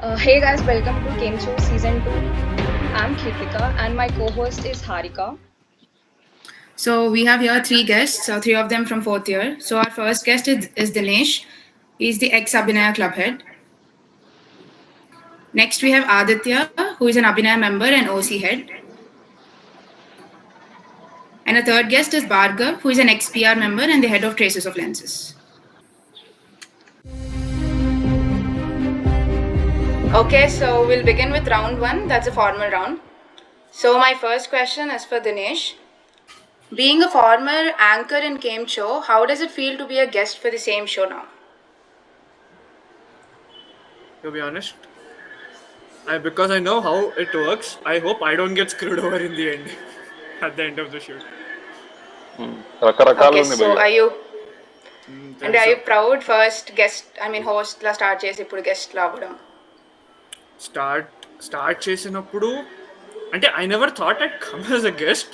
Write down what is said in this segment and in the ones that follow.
Hey guys, welcome to Kem Cho Season 2. I'm Kritika and my co-host is Harika. So we have here three guests, three of them from fourth year. So our first guest is Dinesh. He's the ex-Abhinaya club head. Next we have Aditya, who is an Abhinaya member and OC head. And a third guest is Bhargav, who is an ex-PR member and the head of Traces of Lenses. Okay, so we'll begin with round one. That's a formal round. So my first question is for Dinesh. Being a former anchor in Kem Cho, how does it feel to be a guest for the same show now? To be honest, because I know how it works, I hope I don't get screwed over in the end, at the end of the shoot. రకరకాలు Okay, ఉంది so భయ్య. are you proud first guest, host law start చేసి ఇప్పుడు guest లా అవ్వడం? Start చేసినప్పుడు అంటే I never thought I come as a guest.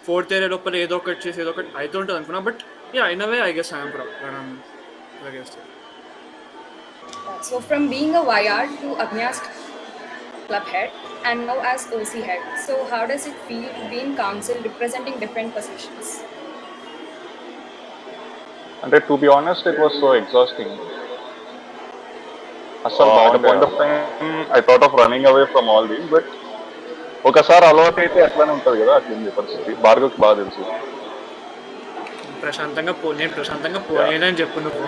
Fourth year లోపల ఏదో ఒకటి చేసి ఏదో ఒకటి అయితే ఉంటుంది అనుకున్నా. But yeah in a way I guess I'm proud guest. So from being a YR to Abhinaya's club head and now as OC head. So how does it feel to be in council representing different positions? అంటే to be honest it was so exhausting. అసలు at point of time I thought of running away from all these, but ఒకసారి అలవాటు అయితే అట్లానే ఉంటుంది కదా, అట్లుంది పరిస్థితి. భార్గవ్కి బాగా తెలుసు. ప్రశాంతంగా పోలేనని చెప్పు నువ్వు.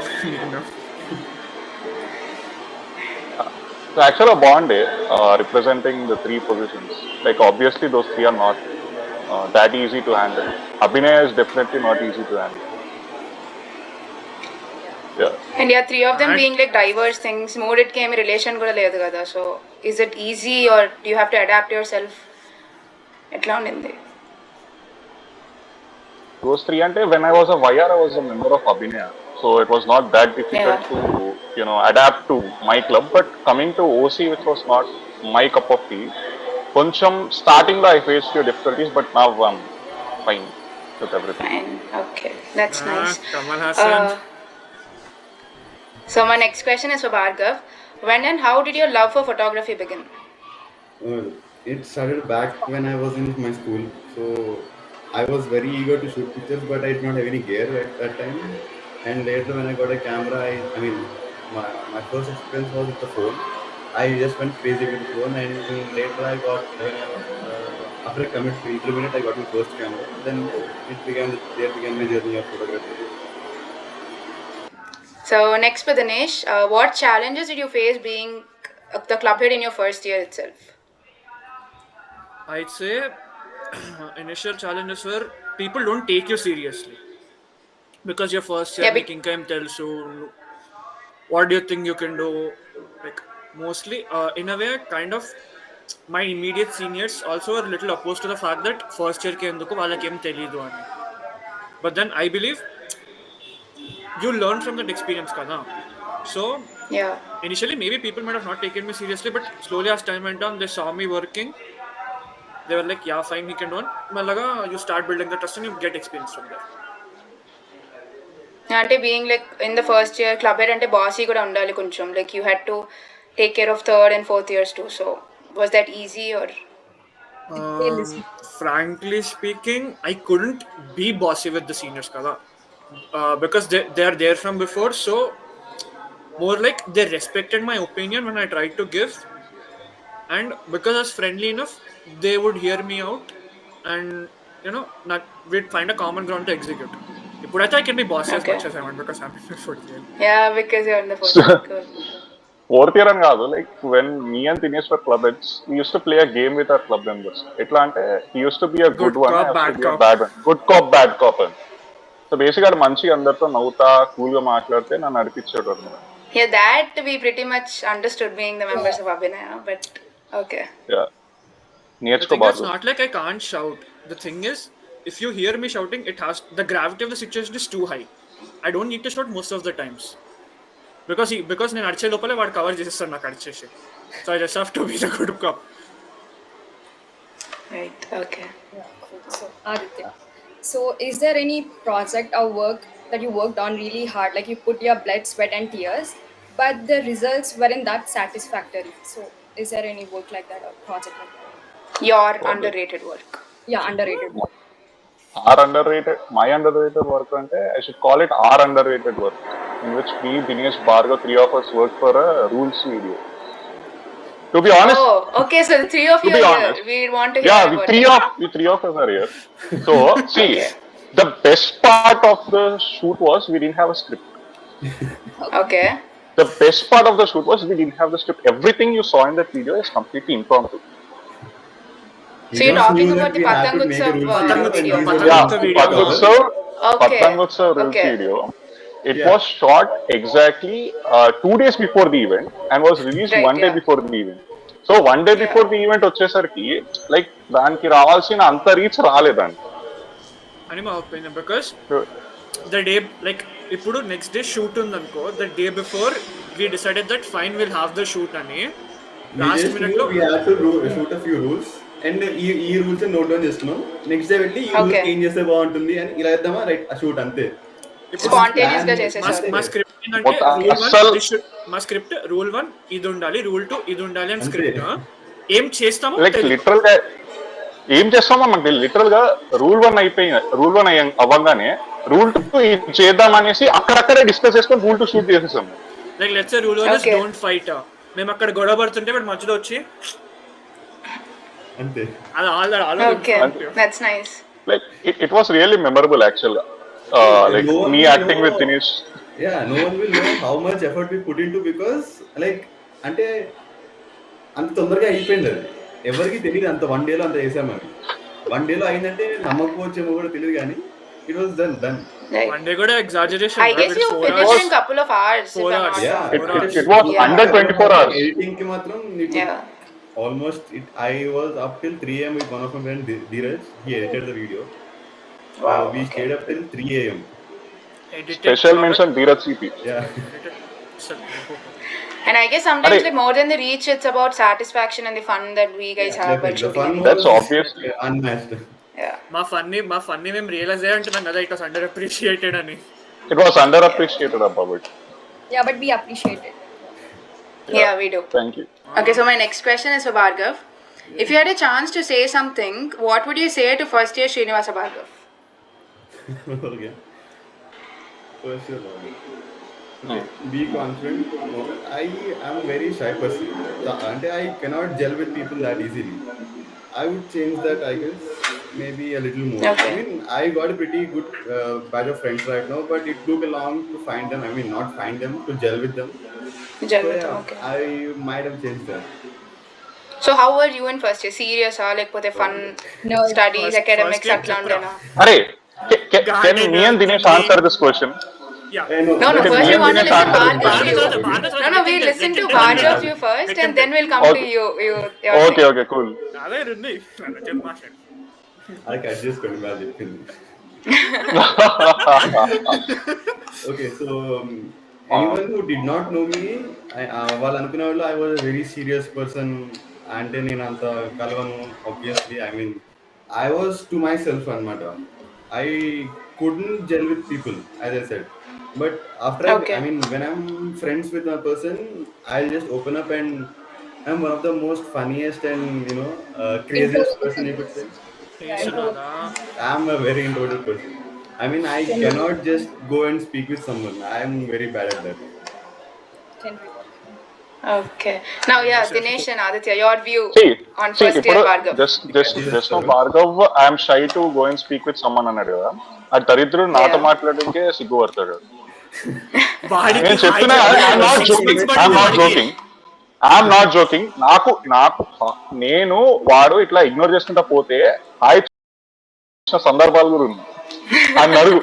So actually a bond representing the three positions. Like obviously those three are not that easy to handle. Abhinaya is definitely not easy to handle. Yeah. And yeah, three of them being like diverse things, more it came relation కూడా లేదు కదా. So is it easy or do you have to adapt yourself? ఎట్లా ఉండింది? Those three ante when I was a YR I was a member of Abhinaya. So it was not that difficult to adapt to my club, but coming to OC which was not my cup of tea, కొంచెం starting లో I faced few difficulties, but now I'm fine with everything. Fine. Okay. That's nice. Kamal Hassan. So my next question is for Bhargav. When and how did your love for photography begin? It started back when I was in my school. So I was very eager to shoot pictures, but I did not have any gear at that time. And later when I got a camera, my first experience was with the phone. I just went crazy with the phone, and later I got, after a intermediate, I got my first camera. Then there began my journey of photography. So next for Dinesh, what challenges did you face being the club head in your first year itself? I'd say initial challenges were people don't take you seriously because your first year making came tells you what do you think you can do. Like mostly in a way kind of my immediate seniors also were a little opposed to the fact that first year ke enduku vallaki em teliyadu ani. But then I believe you learn from that experience kada. So initially maybe people might have not taken me seriously, but slowly as time went on they saw me working. They were like, yeah, fine, he can do it. Malaga, you start building the trust and you get experience from there. అంటే being like in the first year club head అంటే bossy కూడా ఉండాలి కొంచెం, like you had to take care of third and fourth years too. So was that easy or? Frankly speaking, I couldn't be bossy with the seniors kada, because they are there from before. So more like they respected my opinion when I tried to give, and because I was friendly enough, they would hear me out, and we'd find a common ground to execute. Ippudaithe I can be bossy as much as I want because I'm in my fourth year. Yeah, because you're in the fourth year. Fourth year అని కాదు, like when me and Dinesh were club heads, we used to play a game with our club members. ఎట్లా అంటే he used to be a good one, cop, bad cop. bad one. Good cop, bad cop అని. So బేసిక్గా మంచిగా అందరితో నవ్వుతా కూల్గా మాట్లాడితే నన్ను నడిపించాడు అనమాట. Yeah, that we pretty much understood being the members of Abhinaya, but okay. Yeah. The thing is not like I can't shout. The thing is, if you hear me shouting, the gravity of the situation is too high. I don't need to shout most of the times. Because నేను అడిచే లోపలే వాడు cover చేసేస్తాడు నాకు అడిచేసి. So I just have to be the good cop. Right, okay. Yeah, cool. So Aditya, so is there any project or work that you worked on really hard, like you put your blood, sweat and tears, but the results weren't that satisfactory. So, is there any work like that or project like that? Your So the underrated work. Yeah, underrated work. R underrated, my underrated work ante, I should call it R underrated work, in which me, Dinesh, Bhargav, three of us worked for a rules video. To be honest, Oh, okay. So the three of to you be are honest, here. We want to hear yeah, about it. we three of us are here. So see, Okay. the best part of the shoot was we didn't have a script. Okay. The best part of the shoot was we didn't have the script. Everything you saw in that video is completely impromptu. We So you're just knew talking that about the we had to make a Patangutsav rules video, and video. these were the Yeah, rules Patangutsa to video. follow. Okay. Patangutsa rules Okay. video. It Yeah, was shot exactly 2 days before the event and was released Right. one day Yeah. before the event. So one day Yeah. before the event వచ్చేసరికి like దానికి రావాల్సిన అంత reach రాలేదండి. అని మా opinion because the day like ఇప్పుడు next day shoot ఉందనుకో the day before we decided that fine will have the shoot అని we last just minute knew లో we had to shoot a few rules, and ఈ rules note down చేస్తున్నాం. Next day వెళ్ళి ఈ rules Okay. ఏం చేస్తే బాగుంటుంది అని ఇలా వేద్దామా, రైట్, ఆ షూట్ అంతే. ఇప్పుడు Spontaneous ప్లాన్ గా మా చేసేసారు. మా అంతే స్క్రిప్ట్ ఏంటంటే రూల్ వన్ అస్సలు మా స్క్రిప్ట్ రూల్ 1 ఇది ఉండాలి, రూల్ 2 ఇది ఉండాలి అని అంతే. స్క్రిప్ట్ ఏం చేస్తామో లైక్ తెలియదు. లిటరల్ గా ఏం చేస్తామో మనకి లిటరల్ గా రూల్ వన్ అవ్వగానే రూల్ 2 చేద్దాం అనేసి అక్కడక్కడే డిస్కస్ చేసుకొని రూల్ 2 షూట్ చేసేసాం. Like let's rule 1 is Okay. Don't fight. మేము అక్కడ గొడవ పడుతుంటే వాడు మధ్యలో వచ్చి అంతే. అది all Okay. That's nice. Like it was really memorable actually. Like No one me will acting with know. Dinesh. Yeah, no one will know how much effort we put into, because like అంటే అంత తొందరగా అయిపోయింది అది. ఎవరికి తెలియదు అంత one డేలో అంత చేసామని. వన్ డేలో అయిందంటే నమ్మకపోవచ్చేమో కూడా తెలియదు, కానీ it was done. Right. One day కూడా exaggeration. I guess you finished in couple of hours, if 4 I'm hours. not Yeah, wrong. It was Yeah. under 24 hours. Editing కి మాత్రం Yeah. almost it. I was up till 3 a.m. with one of my friends, Dheeraj. He edited the video. Wow. We Okay. stayed up till 3 a.m. Special mention Dheeraj CP. Yeah. And I guess sometimes Arey. like more than the reach, it's about satisfaction and the fun that we guys have while The shooting. fun anything. That's was obviously. unmatched. Yeah. మా funny మేము realise అయ్యి అంటున్నాం కదా it was under appreciated అని. It was underappreciated about it. Yeah, but we appreciate it. Yeah, we do. Thank you. Okay, so my next question is for Bhargav. If you had a chance to say something, what would you say to first year Srinivasa Bhargav? Okay. First of all, okay, be confident. No, I am a very shy person. And I cannot gel with people that easily. I would change that, I guess, maybe a little more. Okay. I mean, I got a pretty good batch of friends right now, but it took a long to find them. I mean, not find them, to gel with them. Gel So with yeah, them, okay. I might have changed that. So how were you in first year? Serious or like with fun No, studies, academics, first year atlantana? Arey, can me and Dinesh answer this question? Yeah. No, Okay, first me we and want to Dinesh listen to answer Bhargav's this view. question. No, we listen to Bhargav's view first and then we'll come to Okay. you. your Okay, thing. okay, cool. అదే ఉంది చెప్పు మాట్లాడు. I catch this going back. Okay, so anyone who did not know me, వాళ్ళు అనుకునే వాళ్ళు I was a very serious person. అంటే నేను అంత కలవను, obviously. I mean, I was to myself అనమాట. I couldn't gel with people, as I said. But after Okay. I mean, when I'm friends with a person, I'll just open up, and I'm one of the most funniest and craziest person you could say. చేస్తున్నారా? I'm a very introverted person. I mean, I cannot just go and speak with someone. I'm very bad at that. Can we? Okay. Now, yeah, Dinesh and Aditya, your view See, on first year Bhargav. just now Bhargav, I am shy to go and speak with someone అన్నాడు కదా. ఆ దరిద్రుడు నాతో Yeah. మాట్లాడడానికి సిగ్గుపడతాడు. వాడికి నేను చెప్తున్నా, I'm not joking. I'm not joking. నాకు నేను వాడు ఇట్లా ఇగ్నోర్ చేసుకుంటా పోతే హాయ్ సందర్భాలు కూడా ఉన్నాయి. అని అడుగు.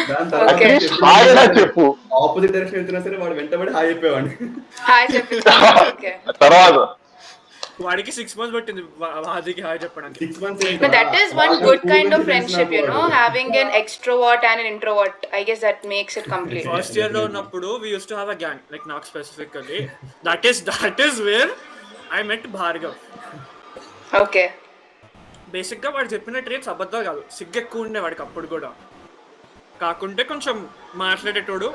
దాని Okay. అట్లీస్ట్ హాయ్ అయినా చెప్పు. ఆపోజిట్ డైరెక్షన్ వెళ్తున్నా సరే వాడు వెంటబడి హాయ్ చెప్పేవాడిని. Hi, Chepin. Okay. తర్వాత వాడికి 6 months పట్టింది వాదికి హాయ్ చెప్పడానికి. 6 months. But that is one good kind of friendship, having an extrovert and an introvert. I guess that makes it complete. First year లో ఉన్నప్పుడు we used to have a gang like నాకు specifically that is where I met Bhargav. Okay. Basic గా వాడు చెప్పిన traits అబద్ధాలు కాదు, సిగ్గు ఎక్కువ ఉండే వాడికి అప్పుడు కూడా. కాకుంటే కొంచెం మాట్లాడేటోడు,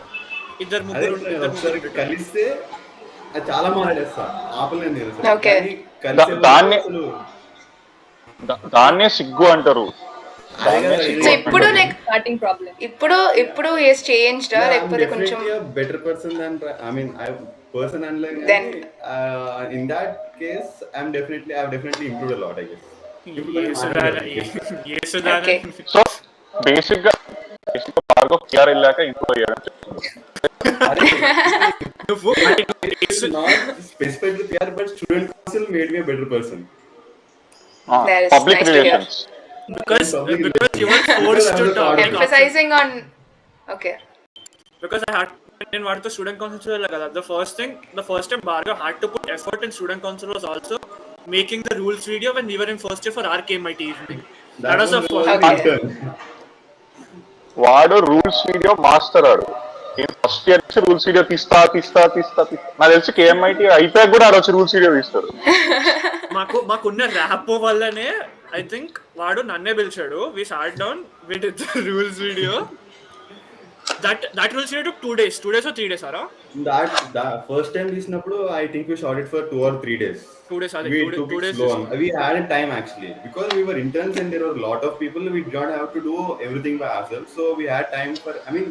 ఇద్దరు అదే ముగ్గురు నేను ఇద్దరు ఒకసారి ముగ్గురు ఉండేటోళ్ళు. కలిస్తే అది చాలా మాట్లాడేస్తా, ఆపలేను నేను అసలు. ఓకే. కానీ కలిసే వరకు దాన్నే అసలు దాన్నే సిగ్గు అంటారు. అదే దాన్నే కదా సిగ్గు సో ఇది. ఇప్పుడు అంటారు. Like Starting problem. ఇప్పుడు ఈస్ చేంజ్డా No, I'm లేకపోతే కొంచెం definitely a better person than I mean I person అనలేను దెన్? కానీ in that case I've definitely improved a lot I guess. ఇప్పుడు కొంచెం ఏసుదానా మాట్లాడేవాడిని గట్టిగా. ఏసుదానా ఓకే. సో బేసిక్ గా భార్గవ్ పిఆర్ వెళ్ళాక ఇంప్రూవ్ అయ్యాడని చెప్తున్నాడు. అరే నువ్వు it's not specified to PR but student council made me a better person. That is public nice to hear. Relations. because And public because you were relations. forced Because I to was a part of take it. option. Emphasizing on okay. Because I had in what the student council was like, the first time Bhargav had to put effort in student council was also making the rules video when we were in first year for our KMIT evening. That was the when I was Okay. an intern. వాడు rules video master ఆడు. First year నుంచి rules video తీస్తా నాకు తెలిసి KMIT అయిపోయాక కూడా ఆడ వచ్చి రూల్స్ వీడియో తీస్తాడు. మాకున్న ర్యాప్ వల్లనే ఐ థింక్ వాడు నన్నే పిలిచాడు. We sat down we did the rules video. That rules video took 2 days or 3 days, Ara? That first time తీసినప్పుడు I think we shot it for 2 or 3 days. 2 days, I think. We 2 took it days slow. is- We had a time actually because we were interns and there were a lot of people. We did not have to do everything by ourselves, so we had time for. I mean,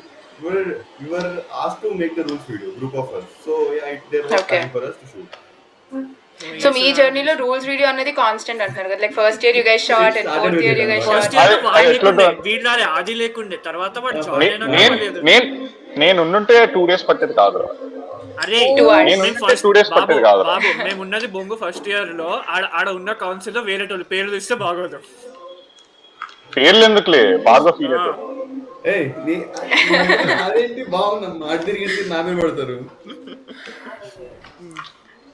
we were asked to make the rules video, group of us. So yeah, there was Okay. time for us to shoot. So మీ జర్నీలో rules video అనేది constant అంటున్నారు కదా, like first year you guys shot and started fourth with year it you guys first shot. Year అది లేకుండే, ఎట్లుందో? వీడు రాలే, ఆది లేకుండే. తర్వాత వాడు జాయిన్ నేను ఉండుంటే 2 days పట్టేది కాదు. అరే 2 hours. నేను మేము ఉంటే ఫస్ట్ 2 days పట్టేది కాదు. బాబు మేము ఉన్నది బొంగు ఫస్ట్ ఇయర్ లో. ఆడ ఉన్న కౌన్సిల్ లో వేరే పేర్లు తీస్తే బాగోదు. పేర్లు ఎందుకులే, బాగా ఫీల్ అవుతాడు. Hey, అదేంటి బాగుందమ్మా, అటు తిరిగి నా మీద పడతారు.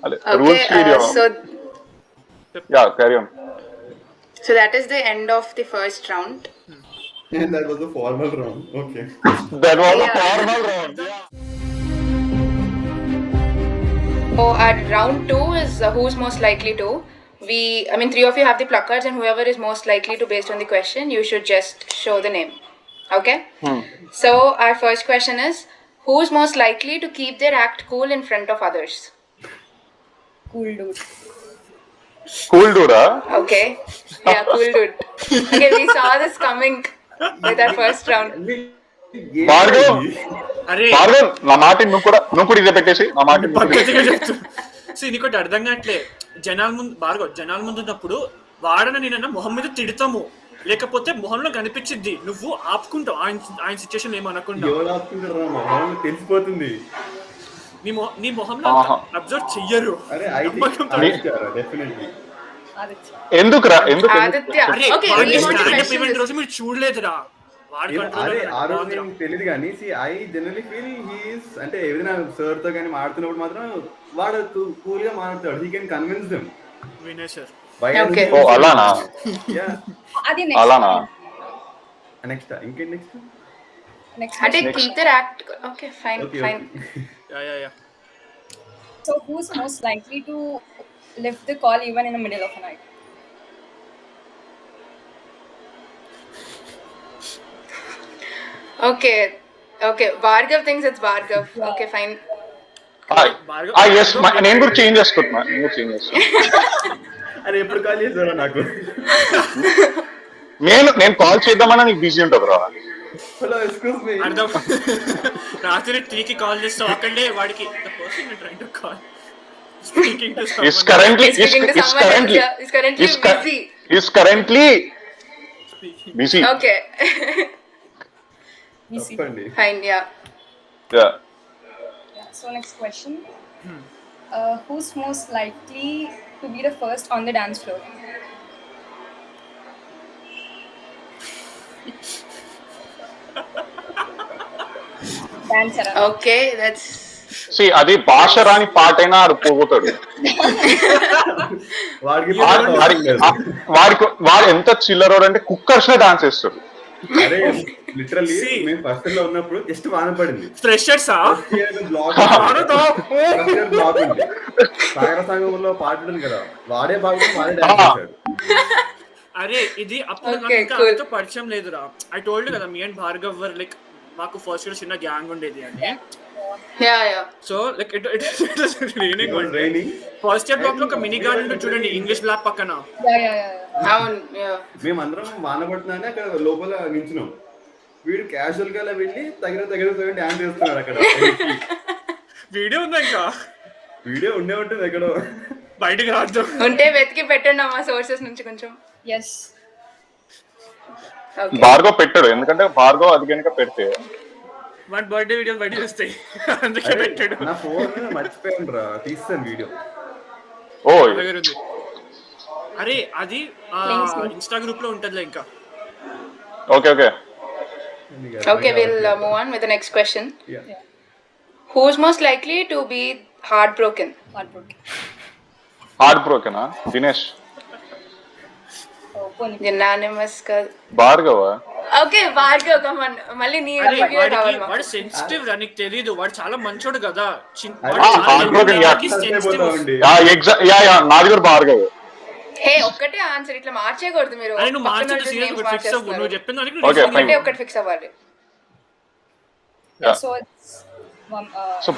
అదే Okay, rules video. Yeah carry on. so that is the end of the first round. And that was a formal round. Okay. That was Yeah. Formal round. So at round 2 is who's most likely to. I mean, 3 of you have the placards, and whoever is most likely to based on the question, you should just show the name. Okay? So our first question is, who's most likely to keep their act cool in front of others? Cool dude. Cool Duda? Okay. Yeah, cool dude. Okay, we saw this coming with our first round. Bhargav, అరే భార్గవ్ నా మాట నువ్వు కూడా ఇదే పెట్టేసి నా మాట పద్ధతిగా చెప్తూ నీకోటి అర్థం కావట్లే. జనాల ముందు ఉన్నప్పుడు వాడన నేనన్నా మొహం మీద తిడతాము, లేకపోతే మొహంలో కనిపించిద్ది, నువ్వు ఆపుకుంటావు ఆయన సిచ్యుయేషన్ ఏమనకుండా. ఎవరు ఆపుకుంటారు రా, మా వాళ్ళు తెలిసిపోతుంది. నీ మొహంలో అబ్జర్వ్ చెయ్యరు. అరే డెఫినెట్లీ ఎందుకురా? Aditya. అరే Okay, వాడి we want to stand-up question event this. రోజు మీరు చూడలేదురా, వాడి అరే ఆ రోజు కంట్రోల్ నేను తెలియదు కానీ ఐ జనరలీ ఫీల్ హీస్ అంటే ఏదైనా సార్ తో కానీ మాడుతున్నప్పుడు మాత్రం వాడు కూల్ గా మాట్లాడతాడు. He can convince them. Vinay sir. Okay. ఓ అలానా? అది అలానా? నెక్స్ట్ ఇంకేంటి నెక్స్ట్? next అంటే question. keep their act. Okay, fine, fine. Yeah So who's most likely to lift the call even in the middle of the night? Okay. Bhargav thinks it's Bhargav. Okay, fine. Yes, నేను కూడా change చేసుకుంటున్నా. అరే ఎప్పుడు call చేశారా నాకు? నేను call చేద్దామన్నా నీకు బిజీ ఉంటుంది రా. Hello excuse me. అర్థం. రాత్రి 3కి కాల్ చేస్తావు అక్కడే వాడికి the person you're trying to call speaking to someone. Is currently Speaking to someone else, yeah. He's currently busy. Is currently busy. Okay. We see. చెప్పండి. Fine, yeah. Yeah. Yeah. So next question. Who's most likely to be the first on the dance floor? Dancer. Okay, that's See, అది భాష రాని పాటైనా ఆడు పోగొతాడు. వాడు ఎంత చిల్లరోడు అంటే cookers dance చేస్తాడు. అరే లిటరల్లీ మేము ఫస్ట్ లో ఉన్నప్పుడు జస్ట్ వాన పడింది. ఫ్రెషర్సా బ్లాక్ ఉంది. సాగర సంఘంలో పాట ఉంటుంది కదా, వాడే బాగా వాడే డాన్స్ చేశాడు. అరే ఇది అప్పుడు నాకు ఇంకా అంత పరిచయం లేదురా. ఐ టోల్డ్ కదా, me and Bhargav were like మాకు ఫస్ట్ ఇయర్ చిన్న గ్యాంగ్ ఉండేది అని. Yeah. So like it was raining It was one day. raining. First year I black లో think ఒక మినీ everybody గార్డెన్ ఉంటుంది చూడండి, literally ఇంగ్లీష్ బ్లాక్ పక్కన. అవును. Yeah. మేమందరం వాన పడుతుందని అక్కడ లోపల నించున్నాం. వీడు క్యాజువల్ గా అలా వెళ్ళి తగిన డాన్స్ చేస్తున్నాడు అక్కడ. వీడియో ఉందా ఇంకా? వీడియో ఉండే ఉంటుంది ఎక్కడో. బయటకు రాదు. ఉంటే వెతికి పెట్టండి అమ్మా సోర్సెస్ నుంచి కొంచెం. Yes. భార్గవ్ పెట్టాడు, ఎందుకంటే భార్గవ్ అది కనుక పెడితే మన బర్త్డే వీడియోలు బయట చూస్తాయి, అందుకే అరే, పెట్టాడు. నా ఫోన్ మర్చిపోయాను రా, తీస్తాను వీడియో. ఓ నా దగ్గర ఉంది. అరే అది ఇన్స్టా గ్రూప్ లో ఉంటదిలే ఇంకా. Okay okay Okay, we'll move on with the next question. Yeah. Who's most likely to be heartbroken? Heartbroken. Heart బ్రోకెనా? Dinesh. Oh, Pony. Unanimous ka. Bhargava. Okay, Bhargav, come on. మళ్ళీ నీ అరే review కావాలి మాకు. వాడు సెన్సిటివ్ రా, నీకు తెలీదు. వాడు చాలా మంచోడు కదా. heartbroken, yeah. యా నాది కూడా భార్గవ్. హే ఒక్కటే ఆన్సర్, ఇట్లా మార్చేయకూడదు మీరు. అరే నువ్వు పక్కన మార్చేది వాళ్ళ names ఫిక్స్ అవ్వు. నువ్వు చెప్పిన దానికి Okay, reason fine. ఒకటే ఒకటి ఫిక్స్ అవ్వాలి. Yeah. So it's so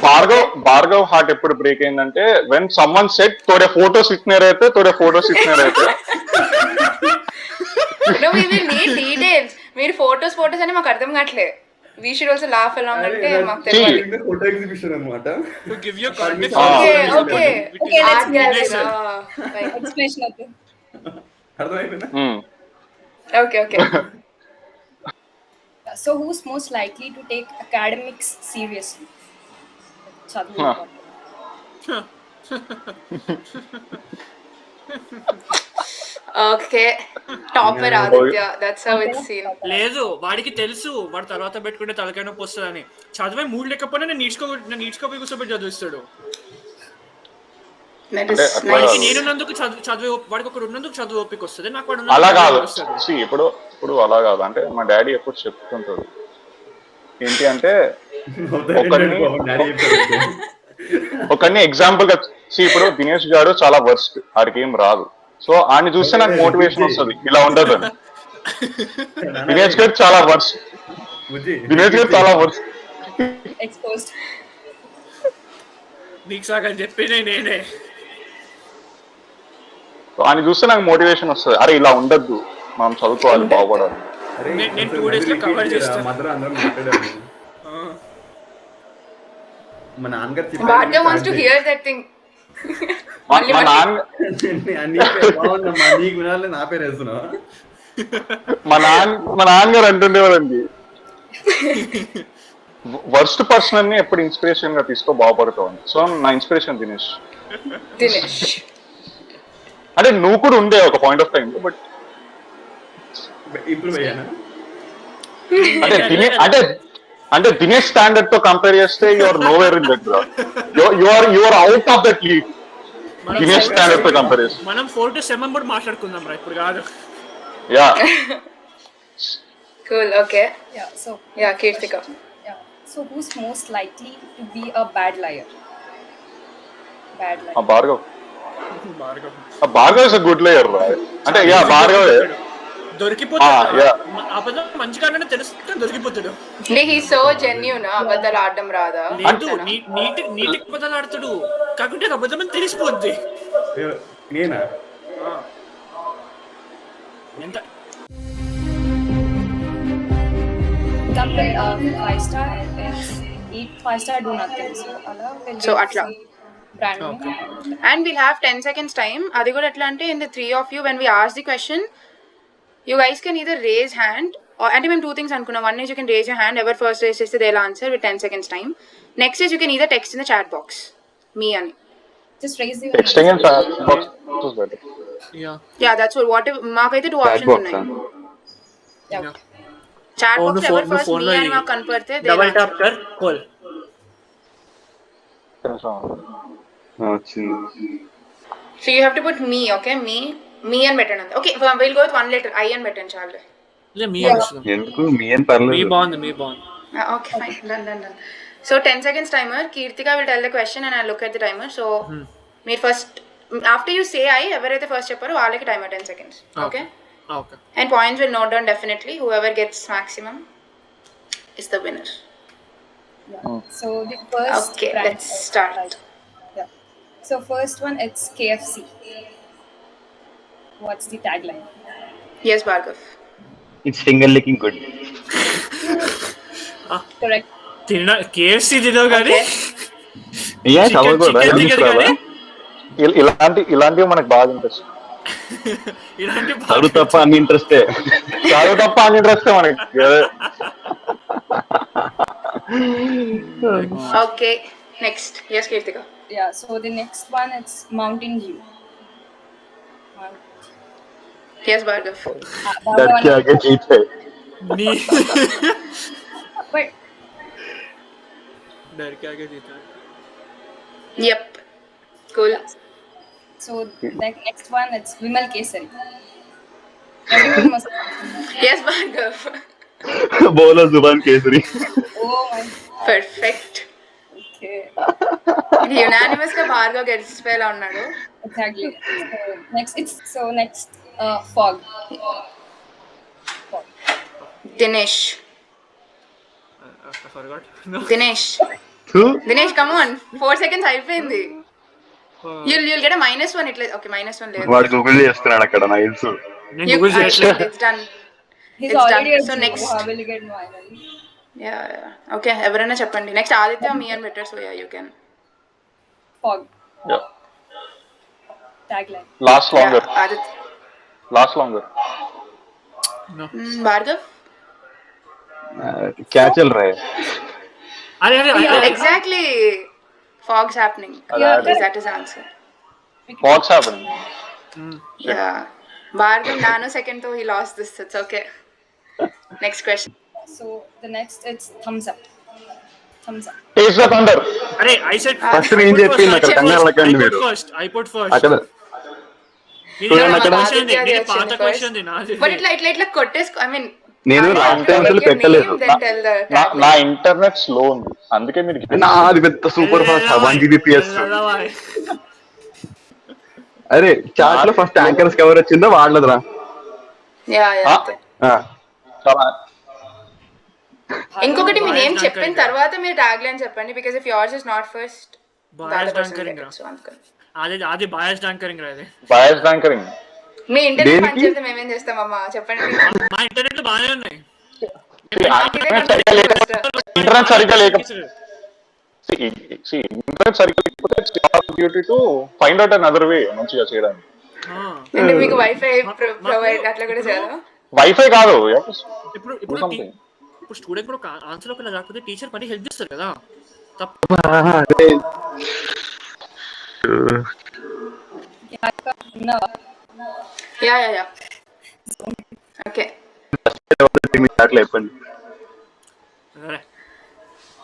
Bhargav heart ఎప్పుడు బ్రేక్ అయిందంటే వెన్ సమ్మన్ సెట్ తోడే ఫోటోస్ ఇచ్చినారు అయితే No, we will need details. మీరు ఫోటోస్ అని మాకు అర్థం కావట్లే. We should also laugh along అంటే మాకు తెలియాలి. ఫోటో ఎగ్జిబిషన్ అనమాట. to give you context. Okay. let's Art gallery. explanation of it. అర్థమైపోయిందా? Okay. So who's most likely to take academics seriously? చదువు Huh. important. Okay. Topper Aditya. That's how it's seen. లేదు వాడికి తెలుసు, వాడు తర్వాత పెట్టుకుంటే తలకాయ నొప్పి వస్తుందని. చదివే మూడు లేకపోయినా నేను నీడ్చుకోపోయి కూర్చోబెట్టి చదివిస్తాడు. That is అట్లా nice. వాడికి నేనున్నందుకు చదివే వాడికి ఒకడు ఉన్నందుకు చదువు ఓపిక వస్తుంది, నాకు వాడు అలా కాదు. వస్తుంది. See, ఇప్పుడు అలా కాదు. అంటే మా డాడీ ఎప్పుడు చెప్తుంటాడు ఏంటి అంటే ఒకరిని ఎగ్జాంపుల్ గా ఇప్పుడు దినేష్ గారు చాలా వర్స్ట్, ఆడికి ఏం రాదు. సో ఆడిని చూస్తే నాకు మోటివేషన్ వస్తుంది, ఇలా ఉండదు అని. దినేష్ గారు చాలా వర్స్ట్. Exposed. నీకు సాగని చెప్పి నేనే. సో ఆయన చూస్తే నాకు మోటివేషన్ వస్తుంది, అరే ఇలా ఉండద్దు, మనం చదువుకోవాలి, బాగుపడాలి. నేను 2 days లో cover చేస్తాను. మదర్ అందరం మాట్లాడారు. మా నాన్నగారు Bhargav wants to hear that thing. మా నాన్న బాగుందమ్మా, నీకు వినాలి నా పేరు వేస్తున్నావా? మా నాన్నగారు అంటుండేవారండి, వర్స్ట్ పర్సన్ ని ఎప్పుడు ఇన్స్పిరేషన్ గా తీసుకో, బాగుపడతావు అని. సో నా ఇన్స్పిరేషన్ దినేష్. అంటే నువ్వు కూడా ఉండే ఒక point of time, but improve అయ్యానా? అంటే దినేష్ స్టాండర్డ్ తో కంపేర్ చేస్తే your nowhere in that bro. Your out of that league. Dinesh standard తో కంపేర్ చేస్తే మనం 4 to 7 కూడా మాట్లాడుకుందాం రా, ఇప్పుడు కాదు. Yeah Cool. Okay. Yeah. So Yeah, Kirtika. yeah. So who's most likely to be a bad liar? Bad liar. Bhargav Bhargav is a good layer రా. అంటే యా భార్గవ్ దొరికిపోతాడు. అబద్ధం మంచిగానే తెలుస్తుంటే దొరికిపోతాడు. అంటే he's so genuine. అబద్ధాలు ఆడడం రాదా? లేదు నీటికి అబద్ధాలు ఆడతాడు, కాకుంటే అబద్ధం అని తెలిసిపోద్ది. నేనా? ఎంత Example, 5 star is eat 5 star, do nothing. So atla. Brand name. Okay. And we'll have 10 seconds time. Adi kuda etla ante in the 3 of you, when we ask the question, you guys can either raise hand or, and మేము 2 things అనుకున్నాం. One is you can raise your hand, ever first raise చేస్తే they'll answer with 10 seconds time. Next is you can either text in the chat box me ani. Just raise the texting and chat box is better. Yeah, that's what మాకైతే 2 options ఉన్నాయి. Yeah. Chat box ever first me అని మాకు కనపడితే double tap కర్ call. So you have to put me, okay? Me అని పెట్టండి అంతే. Okay, we'll go with 1 letter I అని పెట్టండి చాలు. మీ ఎందుకు మీ అని పర్లేదు. బాగుంది. Okay, fine. Done. So 10 seconds timer. Kirtika will tell the question and I'll look at the timer. So మీరు first after you say I, ఎవరైతే ఫస్ట్ చెప్పారో వాళ్ళకి timer 10 seconds. Okay? Okay. And points will note down definitely. Whoever gets maximum is the winner. Yeah. So the first Okay, brand, let's right? start. Yeah. So first one, it's KFC. What's the tagline? Yes, Bhargav. It's finger licking good. Correct. తిన KFC తినవు కానీ Okay. ఏ chicken చదవకూడదా chicken ఏం దిగదు తీసుకురాదా కానీ ఇలాంటివి మనకు బాగా interest. ఇలాంటి బాగా చదువు తప్ప అన్ని ఇంట్రెస్టే. చదువు తప్ప అని ఇంట్రెస్ట్ మనకి. Okay. Next. Yes, Kirtika. Yeah. So the next one, it's Mountain Dew. Mountain Yes, Bhargav. దట్కి ఆగే జీతే. నీ But डर के आगे जीता है. Yep. Cool. yeah. So the next one, it's Vimal Kesari. Everyone must. Yes, Bhargav. బోలో జుబాన్ kesari. Oh my. Perfect. Okay. Unanimous గా Bhargav gets spell ఉన్నాడు. Exactly. So next, fog. Fog. Dinesh. I forgot. No. Dinesh. Dinesh, come on. 4 seconds అయిపోయింది. You'll get a -1 ఇట్లా. Okay, -1 లేదు. వాడు Google చేస్తున్నాడు అక్కడ నాకు తెలుసు. నేను గూగుల్ చేయట్లేదు. It's done. He's It's already done. a So Jew. next. How will he get viral? Yeah. Okay, ఎవరైనా చెప్పండి. నెక్స్ట్ ఆదిత్య మీ అని పెట్టారు. So yeah, you can. Fog. Yeah. Tagline. Last longer. Yeah, Aditya. Last longer. Bhargav. క్యాచల్ రా. అరే అరే Exactly. Fog's happening. Yeah. Is that his answer? What's happening? Yeah. Bhargav nanosecond though he lost this. It's okay. Next question. So the next, it's thumbs up. Thumbs up. Taste the thunder. అరే I said first నేను చెప్పింది అక్కడ కంగారు పడకండి మీరు. I put first అక్కడ చూడండి అక్కడ. పాత క్వశ్చన్ నాది. But ఇట్లా కొట్టేసుకో. I mean. నేను లాస్ట్ టైం అసలు పెట్టలేదు. Then tell the tagline. నా ఇంటర్నెట్ స్లో ఉంది, అందుకే మీరు నాది పెద్ద సూపర్ ఫాస్ట్ 1 Gbps. అరే చాట్ లో ఫస్ట్ యాంకర్స్ ఎవరు వచ్చిందో వాళ్ళదిరా. Yeah. చాలా ఇంకొకటి మీ నేమ్ చెప్పిన తర్వాత మీరు ట్యాగ్ లైన్ చెప్పండి. Because if yours is not first biased anchoring రా. అది బయాస్డ్ యాంకరింగ్ రా. అది బయాస్డ్ యాంకరింగ్. మీ ఇంటర్నెట్ పని చేస్తే మేమేం చేస్తామమ్మా చెప్పండి. మా ఇంటర్నెట్ లో బాగానే ఉన్నాయి. ఇంటర్నెట్ సరిగ్గా లేకపోతే duty to find out another way మంచిగా చేయడానికి. అంటే మీకు వైఫై ప్రొవైడ్ అట్లా కూడా చేయాలా? వైఫై కాదు, ఇప్పుడు స్టూడెంట్ కూడా ఆన్సర్ ఒకలా కాకపోతే టీచర్ పని హెల్ప్ చేస్తారు కదా. యా. ఓకే.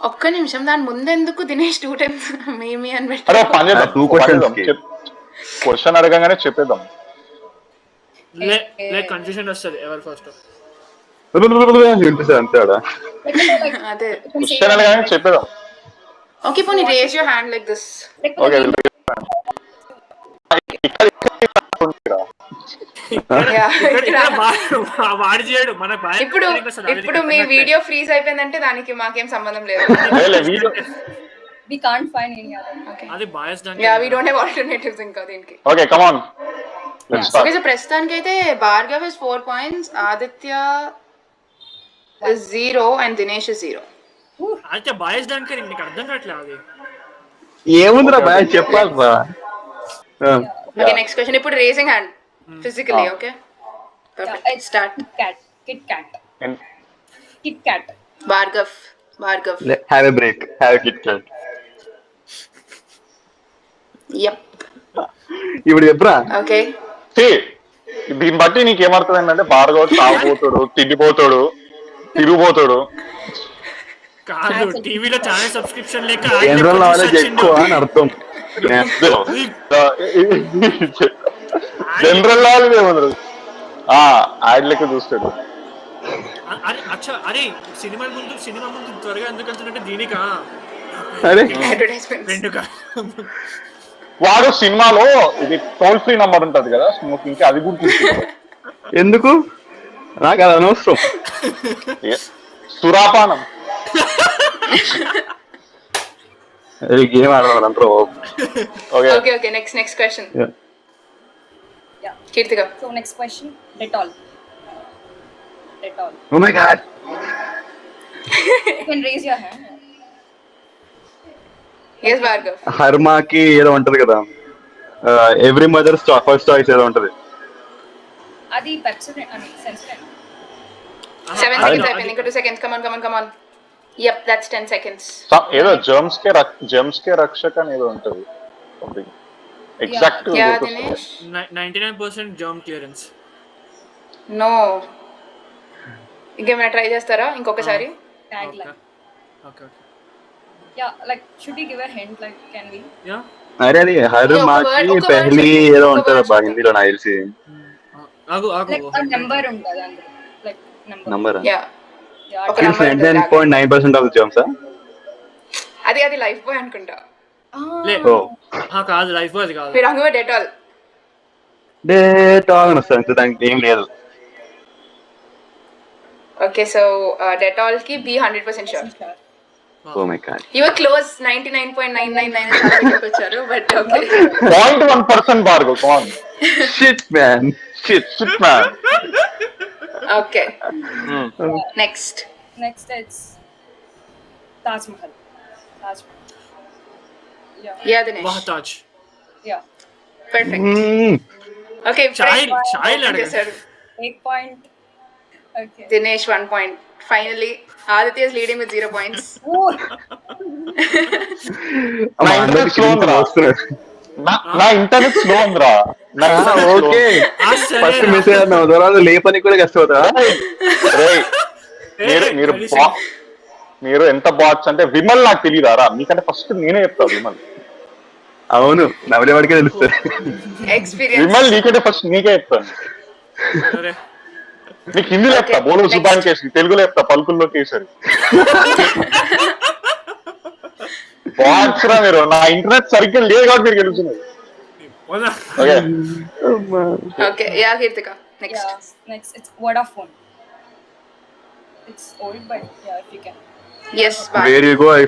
ఒక్క నిమిషం, దాని ముందెందుకు దినేష్ స్టూడెంట్స్ మేమి అని పెట్టారు? క్వశ్చన్ అడగగానే చెప్పేద్దాం. కన్ఫ్యూజన్ వస్తుంది ఎవరు ఫస్ట్. అంతేడా? అదే క్వశ్చన్ అడగగానే చెప్పేద్దాం. ఓకే, పోనీ raise your hand like this. Okay. ఇప్పుడు మీ వీడియో ఫ్రీజ్ అయిపోయిందంటే దానికి మాకేం సంబంధం లేదు. We can't find any other. Okay. అది biased అంటే. Yeah, we don't have alternatives ఇంకా దీనికి. Okay, come on. Let's start. Okay, so ప్రస్తుతానికి అయితే Bhargav is 4 points, Aditya is 0 and Dinesh is 0. అయితే biased అంటే నీకు అర్థం కావట్లేదు అది. ఏముందిరా బాయ్ చెప్పాలిరా. Okay, next question. ఇప్పుడు raising hand physically, okay? Perfect. Start. Kit Kat. Bhargav. Have a break. Have a Kit Kat. Yep. ఇప్పుడు చెప్పరా? Okay. దీన్ని బట్టి నీకేమర్థం ఏంటంటే భార్గవ్ తాగుపోతాడు, తిండిపోతాడు, తిరిగిపోతాడు. కాదు, టీవీలో ఛానల్ సబ్స్క్రిప్షన్ లేక జనరల్ నాలెడ్జ్ ఎక్కువ అని అర్థం. జనరల్ నాలెడ్జ్ ఏమన్నారు, యాడ్ లెక్క చూస్తాడు. అరే సినిమా ముందు త్వరగా ఎందుకు వెళ్తున్నట్టే దీనికా. వాడు సినిమాలో ఇది టోల్ ఫ్రీ నంబర్ ఉంటది కదా స్మోకింగ్ కి, అది గుర్తు. ఎందుకు నాకు అది అనవసరం. సురాపానం. గేమ్ ఆడదాం అంటారు. Okay. Okay. Next question. Yeah. Kirtika. So next question, Dettol. Dettol. Oh my God, You can raise your hand. Yes, Bhargav. హర్మాకి ఏదో ఉంటది కదా, ఎవ్రీ మదర్స్ ఫస్ట్ చాయిస్ ఏదో ఉంటది. Adi Pepsodent, I mean Sensodyne. 7 I- seconds అయిపోయింది. ఇంకా 2 seconds. Come on. Yep, that's 10 seconds. ఏదో germs కే రక్షక అని ఏదో ఉంటుంది. Exact Yeah, Dinesh. 99% germ clearance. No. ఇంకేమైనా ట్రై చేస్తారా ఇంకొకసారి? Tagline. Okay. Yeah, like should we give a hint? Like, can we? Yeah. అరే అది హర్మాకి ఒక పెహ్లీ word ఏదో చెప్పు. ఉంటది అబ్బా హిందీలో నాకు తెలిసి. ఆగు Like a number ఉంటుంది అందులో. Like number. Number Yeah. Yeah. ఒక number ఉంటుంది. 99.9% ఆఫ్ జర్మ్స్. అది లైఫ్ బాయ్ అనుకుంటా. లే. ఓ కాదు, లైఫ్ అది కాదు. మీరు రంగు డెటాల్. డేటాల్ అని వస్తుంది అంతే, దానికి ఏం లేదు. ఓకే, సో డెటాల్ కి B 100% sure. Oh my God, you are close. 99.999 వచ్చారు, but okay. 0.1% Bhargav. Come on. Shit man, shit. Man. Okay, next. Next it's Taj Mahal. Yeah. Yeah Dinesh. Wahtaj. Yeah. Perfect. Okay, Child అడగండి. Sir 8 point. Okay. Dinesh 1 point. Finally, Aditya is leading with 0 points. Oh. నా internet slow ఉందిరా. నా internet slow ఉందిరా. Okay, first message అన్నావు, తర్వాత లేపని కూడా కష్టమవుతా. మీరు ఎంత బాట్స్ అంటే విమల్ నాకు తెలియదారా, మీకంటే ఫస్ట్ నేనే చెప్తా. విమల్ అవును, నవలేవాడికే తెలుస్తుంది. ఎక్స్పీరియన్స్. విమల్ నీకంటే ఫస్ట్ నీకే చెప్తాను. నీకు హిందీలో చెప్తా బోలో జుబాన్ కేసరి, తెలుగులో చెప్తా పలుకుల్లో కేసరి. బాట్స్ రా మీరు. నా ఇంటర్నెట్ సరిగ్గా లేదు కాబట్టి మీరు గెలుచున్నారు. Okay, yeah Keerthika. Next. Yeah. Next it's Vodafone. It's old, but yeah, if you can. Yes, bye. Where you go I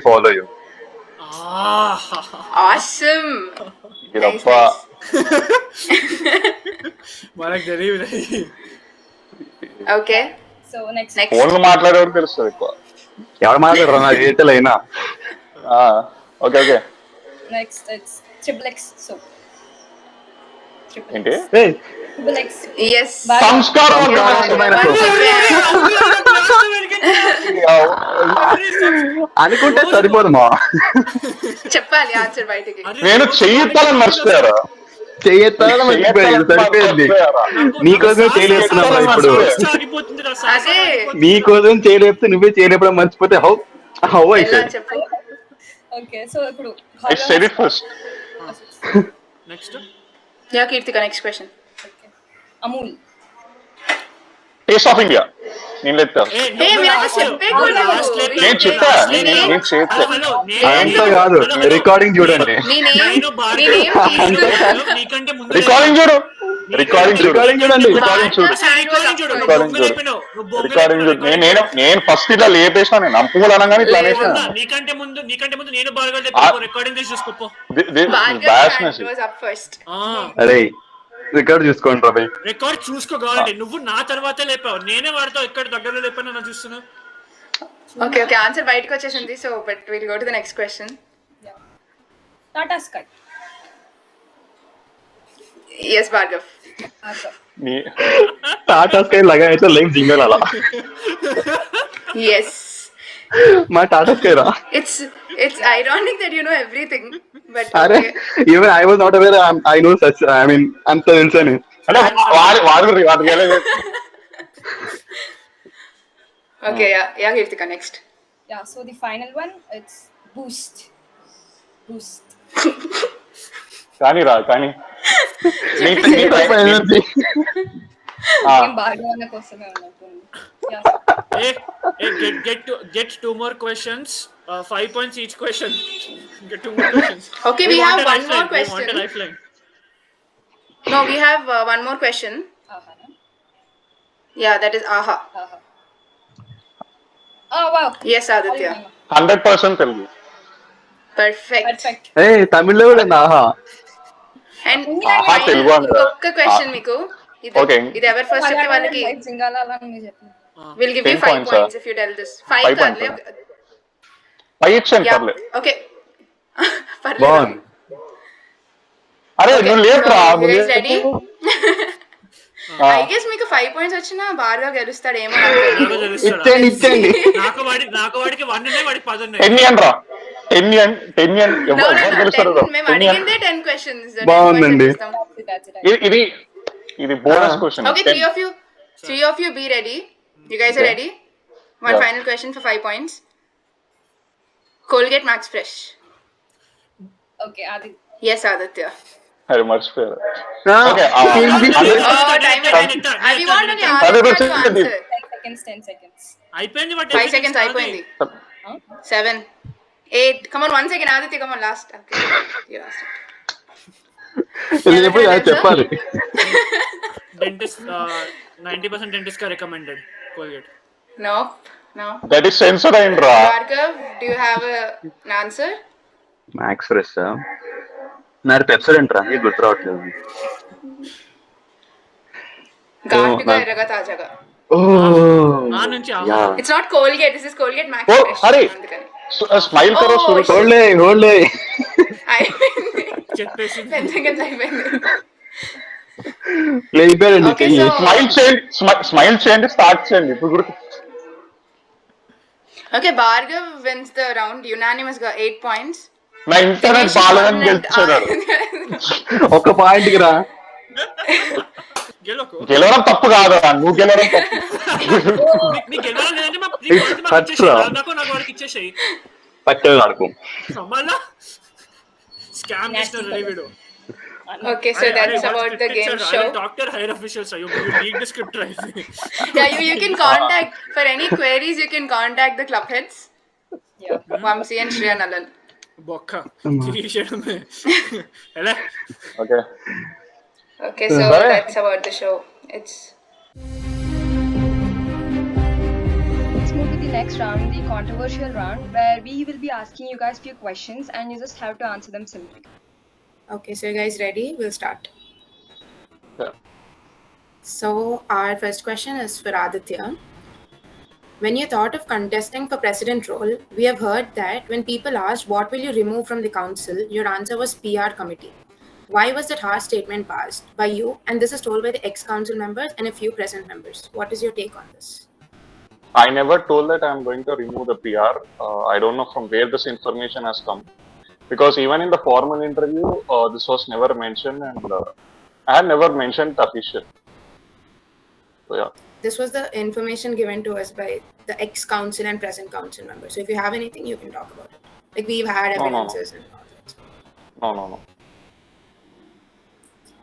follow you. Awesome. ఇదప్ప మనకు తెలియదు. Okay, So next. ఫోన్లు మాట్లాడేవారు తెలుస్తుంది ఎక్కువ. ఎవరు మాట్లాడరా నా ఎయిర్టెల్ అయినా. Okay. Next it's Triple X soap. ఏంటి? Triple X. yes. సంస్కారం అనుకుంటే సరిపోదు మా. చెప్పాలి ఆన్సర్ బయటికి. నేను చెయ్యిస్తానని మర్చిపోయారా? చెయ్యెత్తాలని మర్చిపోయాడు, సరిపోయింది. నీకోసం చేయలేపుతున్నావా ఇప్పుడు? అదే నీకోసం చేయలేపితే నువ్వే చేయలేపడం మర్చిపోతే హౌ అయితే. ఎలా చెప్పు. Okay, so ఇప్పుడు I said it first. Next yeah Keerthika, next question. Okay. Amul. Taste of India. నేను చెప్తా. నేను చెప్తా. నేను చేస్తా. అంతా కాదు, రికార్డింగ్ చూడండి. రికార్డింగ్ చూడు. నేను ఫస్ట్ ఇట్లా లేపేసిన. నేను అంపులు అనగానే ఇట్లా అనేసిన. నీకంటే ముందు నేను బాగా రికార్డింగ్ చేసి చూసుకోపో. అరే రికార్డ్ చూసుకోండి రా భయ్. రికార్డ్ చూసుకోవాలి. నువ్వు నా తర్వాతే లేపావు, నేనే వాడితో ఎక్కడ దగ్గరలో లేపాను నా చూస్తున్నా. ఓకే, ఆన్సర్ బయటకు వచ్చేసింది. So but will go to the next question. Yeah. Tata Sky. yes Bhargav. Tata sky లగా అయితే లైఫ్ జింగల్ అలా. yes, మా టాటా స్కై రా. it's ironic that you know everything, but అరే even I was not aware I know such, I mean అంత తెలుసని. అంటే వాడు okay, yeah Kirtika, next. Yeah, so the final one it's Boost. కానీ Game బాగా కోసమే ఉన్నట్టుంది. Yeah. Get two more questions. 5 points each question. Get 2 more questions. Okay, we have one more question. We want a lifeline. No, we have one more question. Aha. No? Yeah, that is aha. Oh wow. Yes Aditya. 100% Telugu. Perfect. Perfect. ఏ తమిళ్లో కూడా ఉంది ఆహా. And Any ఆహా language final Telugu fine. అని ఇంకొక question మీకు. ఇది okay ఇది ఎవరు ఫస్ట్ చెప్తే Malayalam and వాళ్ళకి white Singhala అలా మీరు చెప్పండి. Will give you 10 5 points. points if you tell this. 5 5 points. కాదులే. పై ఇచ్చాను యా పర్లేదు. ఓకే. పర్లేదా? బాగుంది. అరే ఓకే నువ్వు సో లేట్రా యూ నువ్వు గైస్ రెడీ? లేపు. ఐ గెస్ మీకు 5 points వచ్చినా భార్గవ్ గెలుస్తాడు ఏమో నాకు బాగా తెలియదు. తెలుస్తాడా? ఇచ్చేయండి. నాకు వాడికి 1 ఉన్నాయి, వాడికి 10 ఉన్నాయి. 10 ఇయన్ రా. 10 ఇయన్ నో నో ఎవరు నో 10 తెలుస్తారు? మేము 10 ఇయన్. అడిగిందే 10 questions. 10 points బాగుందండి. ఎట్లా ఇస్తాం? That's it. ఇది ఇది bonus question. Okay, three of you be ready. You guys are Okay. ready? One Yeah. final question for 5 points. Colgate Max Fresh. Okay, Adi. Yes, Aditya. అది మర్చిపోయారు. ఆ, okay Oh, time it. We want only Aditya to answer. 10 seconds, 10 seconds. అయిపోయింది. 5 seconds అయిపోయింది. 7, 8. Come on, 1 second, Aditya. Come on, last. Okay, you last. ఎప్పుడు కాదు చెప్పాలి. Dentist 90% dentist కా recommended Colgate. No. That is sensor అయిండ్రా. Bhargav, do you have an answer? Max fresh నాది పెప్సడెంట్ రా, నీకు గుర్తు రావట్లేదు. ఘాటుగా ఎర్రగా తాజాగా. ఓ ఆ నుంచి yeah. It's not Colgate. This is Colgate Max oh Fresh. Hari అందుకని. స్మైల్ కరో Oh, సురేష్. హోల్డే అయిపోయింది. చెప్పేసి 10 seconds అయిపోయింది. లేపారండి Okay, చెయ్యి. so స్మైల్ చేయండి, స్టార్ట్ చేయండి ఇప్పుడు గుర్తు. okay, Bhargav wins the round unanimous గా 8 points. నా ఇంటర్నెట్ బాగాలేదని గెలిచాడు. ఒక పాయింట్ కి రా. గెలవకు. గెలవడం తప్పు కాదు, నువ్వు గెలవడం తప్పు. నీకు గెలవాలి లేదంటే నాకు వాడికి ఇచ్చేసేయి. పట్టేది ఆడుకో. మళ్ళా స్కామ్ చేస్తారు వీడు. Okay, so that's about the game show. Doctor higher officials you leak the script right. Yeah, you can contact for any queries. You can contact the club heads. Yeah. Vamsi and Shreya Nalan. బొక్క తీసేయడమే. ఎలా? Okay Okay, so Bye. that's about the show. It's Let's move to the next round, the controversial round, where we will be asking you guys few questions and you just have to answer them simply. okay. So you guys ready? We'll start. Yeah. So our first question is for Aditya. When you thought of contesting for president role, we have heard that when people asked what will you remove from the council, your answer was PR committee. Why was that harsh statement passed by you? And this is told by the ex-council members and a few present members. What is your take on this? I never told that I'm going to remove the PR. I don't know from where this information has come. Because even in the formal interview, this was never mentioned, and I had never mentioned the official. So yeah. This was the information given to us by the ex-council and present council members. So if you have anything, you can talk about it. Like we've had No. evidences and all that. No.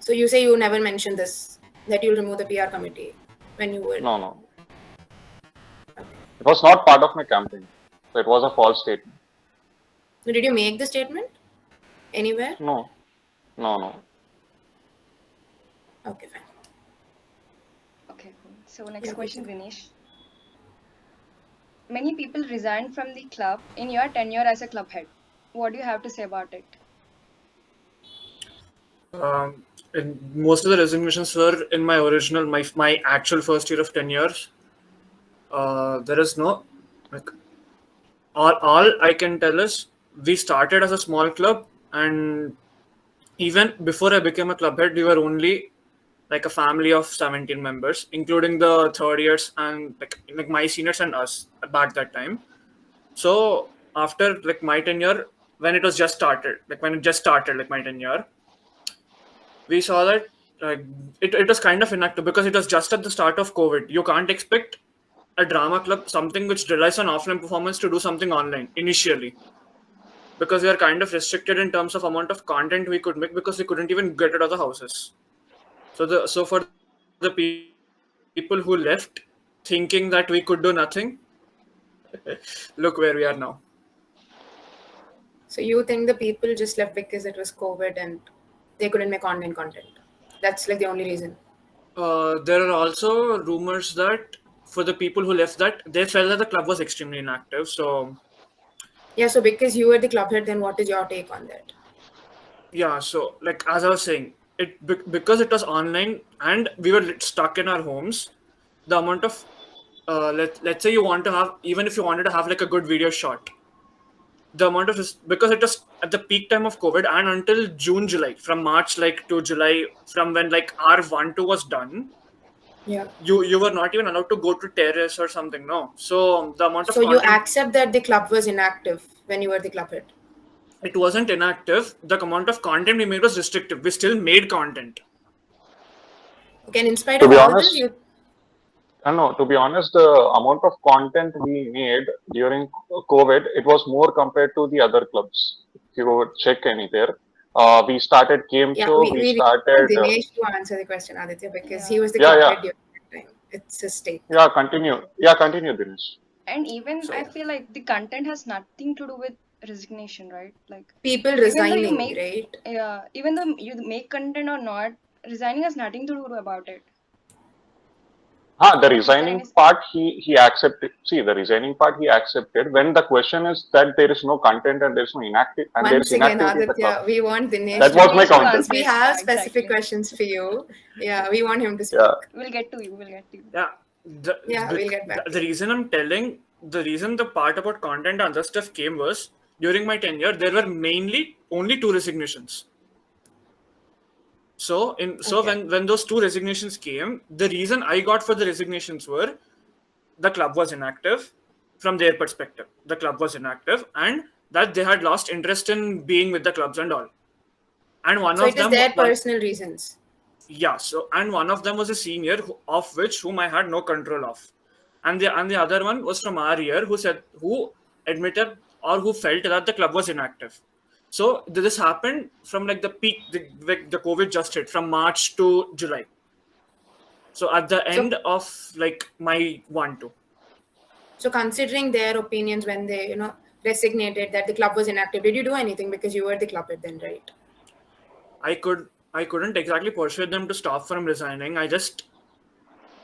So you say you never mentioned this, that you'll remove the PR committee when you were... No. It was not part of my campaign. So it was a false statement. So did you make the statement anywhere? No. Okay, fine. Okay, cool. So next question, Dinesh. Many people resigned from the club in your tenure as a club head. What do you have to say about it? And most of the resignations were in my original, my actual first year of 10 years. There is no, like, all I can tell is we started as a small club, and even before I became a club head, we were only like a family of 17 members, including the third years and like my seniors and us back that time. So after like my tenure, when it just started, like my tenure, we saw that it was kind of inactive because it was just at the start of COVID. You can't expect a drama club, something which relies on offline performance, to do something online initially, because we are kind of restricted in terms of amount of content we could make because we couldn't even get out of the houses. So for the people who left thinking that we could do nothing, look where we are now. So you think the people just left because it was COVID and they couldn't make online content? That's like the only reason. There are also rumors that for the people who left, that they felt that the club was extremely inactive. So Yeah, so because you were the club head, then what is your take on that? Yeah, so like as I was saying, because it was online and we were stuck in our homes, the amount of let's say you want to have, even if you wanted to have like a good video shot, the amount of because it was at the peak time of COVID and until June, July, from March like to July, from when like R12 was done, Yeah. you were not even allowed to go to terrace or something. No, so the amount So of you content, accept that the club was inactive when you were the club head? it wasn't inactive. The amount of content we made was restrictive. We still made content. Okay, and in spite To of be all this, honest, you no, to be honest, the amount of content we made during COVID, it was more compared to the other clubs. If you would check any there, we started Kem yeah, Cho, we, we we really want started, Dinesh to answer the question, Aditya, because he Yeah. was the yeah, club yeah, head during that time. It's his stake. continue, Dinesh. And even I So feel like the content has nothing to do with resignation, right? Like People even though you resigning, make, right? yeah, even though you make content or not, resigning has nothing to do about it. The Resign resigning is part, he accepted. See, the resigning part he accepted. When the question is that there is no content and there is no inactive and there is Once again, inactivity in the club, Aditya, we want Dinesh that to was my talk Dinesh to counter. because answer we it. have Yeah, specific exactly. questions for you. Yeah, we want him to Yeah, speak. We'll get to you. We'll get to you. yeah, the Yeah, we'll get the, back to the you. reason I'm telling, the reason the part about content and other stuff came was during my tenure there were mainly only two resignations. So Okay. when those two resignations came, the reason I got for the resignations were the club was inactive. From their perspective, the club was inactive and that they had lost interest in being with the clubs and all. And one So of it is them their one personal reasons. Yeah, so and one of them was a senior of which whom I had no control of, and the other one was from our year who admitted or who felt that the club was inactive. So this happened from like the peak, the COVID just hit from March to July. So at the So, end of like my 1-2, so considering their opinions when they, resignated that the club was inactive, did you do anything because you were the club head then, right? I couldn't exactly persuade them to stop from resigning. I just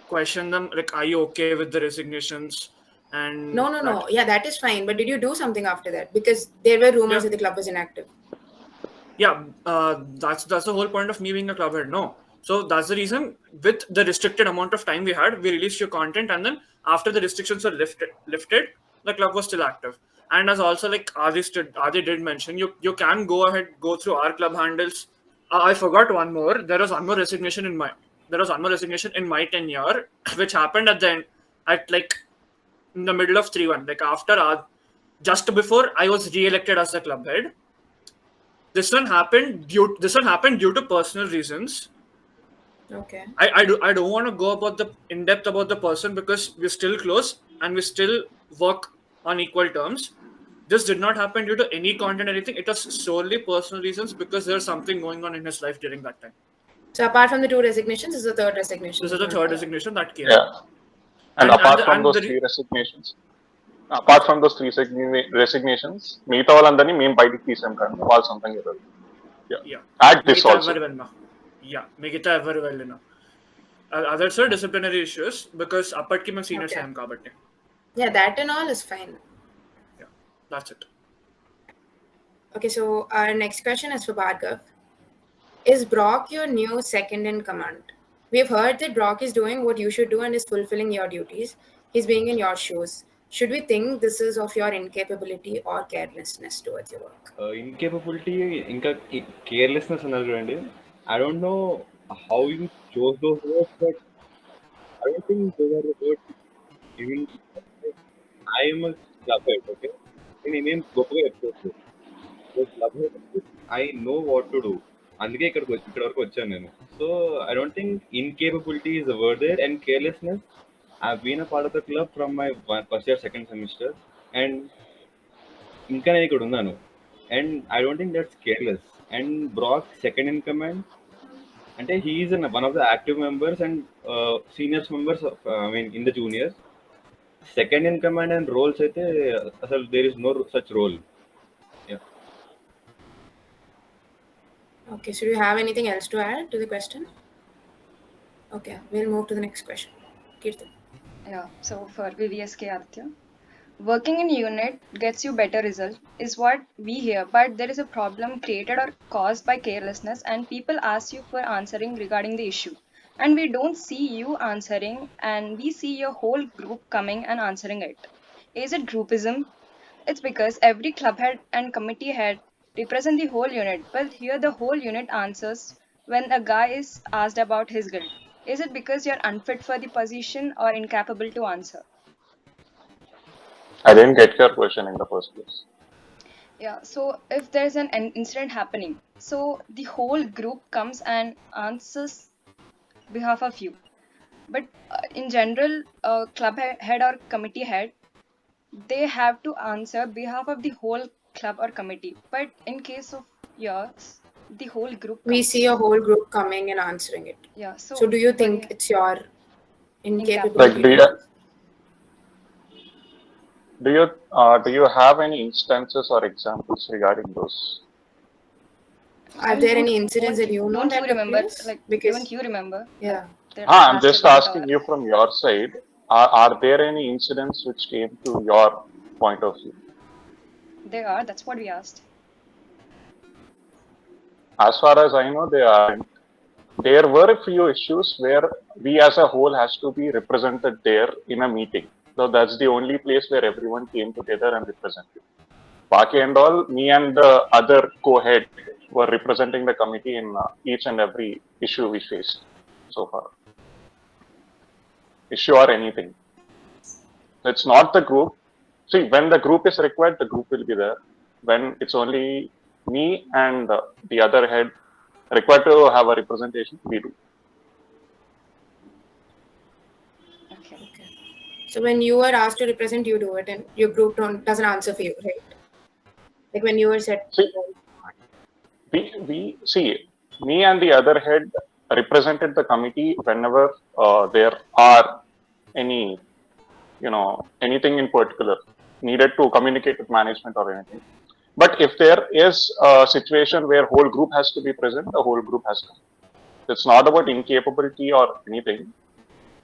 questioned them like, "Are you okay with the resignations?" No, And no, that no. Yeah, that is fine. But did you do something after that? Because there were rumors yeah, that the club was inactive. yeah, that's the whole point of me being a club head. No, so that's the reason. With the restricted amount of time we had, we released your content, and then after the restrictions were lifted, the club was still active. And as also like Adi did mention, you can go ahead, go through our club handles. I forgot one more. There was one more resignation in my tenure, which happened at the end, at like in the middle of 3-1, like after just before I was re-elected as the club head. This one happened due to personal reasons. Okay. I don't want to go about the in depth about the person because we're still close and we still work on equal terms. This did not happen due to any content or anything. It was solely personal reasons because there's something going on in his life during that time. So apart from the two resignations, this is the third resignation This is that the you want to third call out. resignation that came yeah. up. And And the apart from those three resignations, మిగతా వాళ్ళందరినీ మేము బయటికి తీసాం కానీ వాళ్ళు సొంతంగా ఇవ్వలేదు. Yeah. yeah, Add this మిగతా also. ఎవరు వెళ్ళినా yeah, మిగతా ఎవరు వెళ్ళినా అదర్స్ డిసిప్లినరీ ఇష్యూస్ బికాస్ అప్పటికి మేము సీనియర్స్ Okay. అయ్యాం కాబట్టి Yeah, that and all is fine. yeah, that's it. Okay, so our next question is for Bhargav. Is Brock your new second in command? We've heard that Brock is doing what you should do and is fulfilling your duties. He's being in your shoes. Should we think this is of your incapability or carelessness towards your work? ఇన్కేపబిలిటీ ఇంకా carelessness అన్నారు చూడండి. I don't know how you chose those words, but I don't think those are the words. Even I am a club head, okay? నేనేం గొప్పగా చెప్పుకోవట్లేదు. Club head I know what to do. అందుకే ఇక్కడ వరకు వచ్చాను నేను. So I don't think ఇన్కేపబిలిటీ is the word there and carelessness. I been a part of the club from my first year second semester and ఇంకా నేను ఇక్కడ ఉన్నాను. And I don't think that's careless. And బ్రాక్ second in command అంటే he's one of the active members and seniors members I mean in the juniors. Second in command and roles అయితే అసలు there is no such role. Okay, so do you have anything else to add to the question? Okay, we'll move to the next question. Kirtan. Yeah. So for VVSK Aditya, Working in unit gets you better result is what we hear, but there is a problem created or caused by carelessness, and people ask you for answering regarding the issue, and we don't see you answering, and we see your whole group coming and answering it. Is it groupism? It's because every club head and committee head represent the whole unit, but here the whole unit answers when a guy is asked about his guilt. Is it because you're unfit for the position or incapable to answer? I didn't get your question in the first place. Yeah, so if there's an incident happening, so the whole group comes and answers behalf of you. But in general, head or committee head, they have to answer behalf of the whole club or committee. But in case of yours, the whole group We see comes. a whole group coming and answering it. Yeah, So, so do you for think the it's your Like, incapability do to you answer? do you have any instances or examples regarding those? I Are mean, there any incidents that you know don't you that took remember? place? Like, don't Because, you remember? Like yeah. that I'm last just event or asking you from your side. Are there any incidents which came to your point of view? they are? That's what we asked. As far as I know, they aren't. There were a few issues where we as a whole has to be represented there in a meeting. So that's the only place where everyone came together and represented. Baki and all, me and the other co-head were representing the committee in each and every issue we faced so far. Issue or anything. It's not the group. See, when the group is required, the group will be there. When it's only me and the other head required to have a representation, we do. Okay. Okay. So, when you are asked to represent, you do it, and your group doesn't answer for you, right? Like when you were set. See, we see me and the other head represented the committee whenever there are any anything in particular needed to communicate with management or anything. But if there is a situation where whole group has to be present, the whole group has to. It's not about incapability or anything.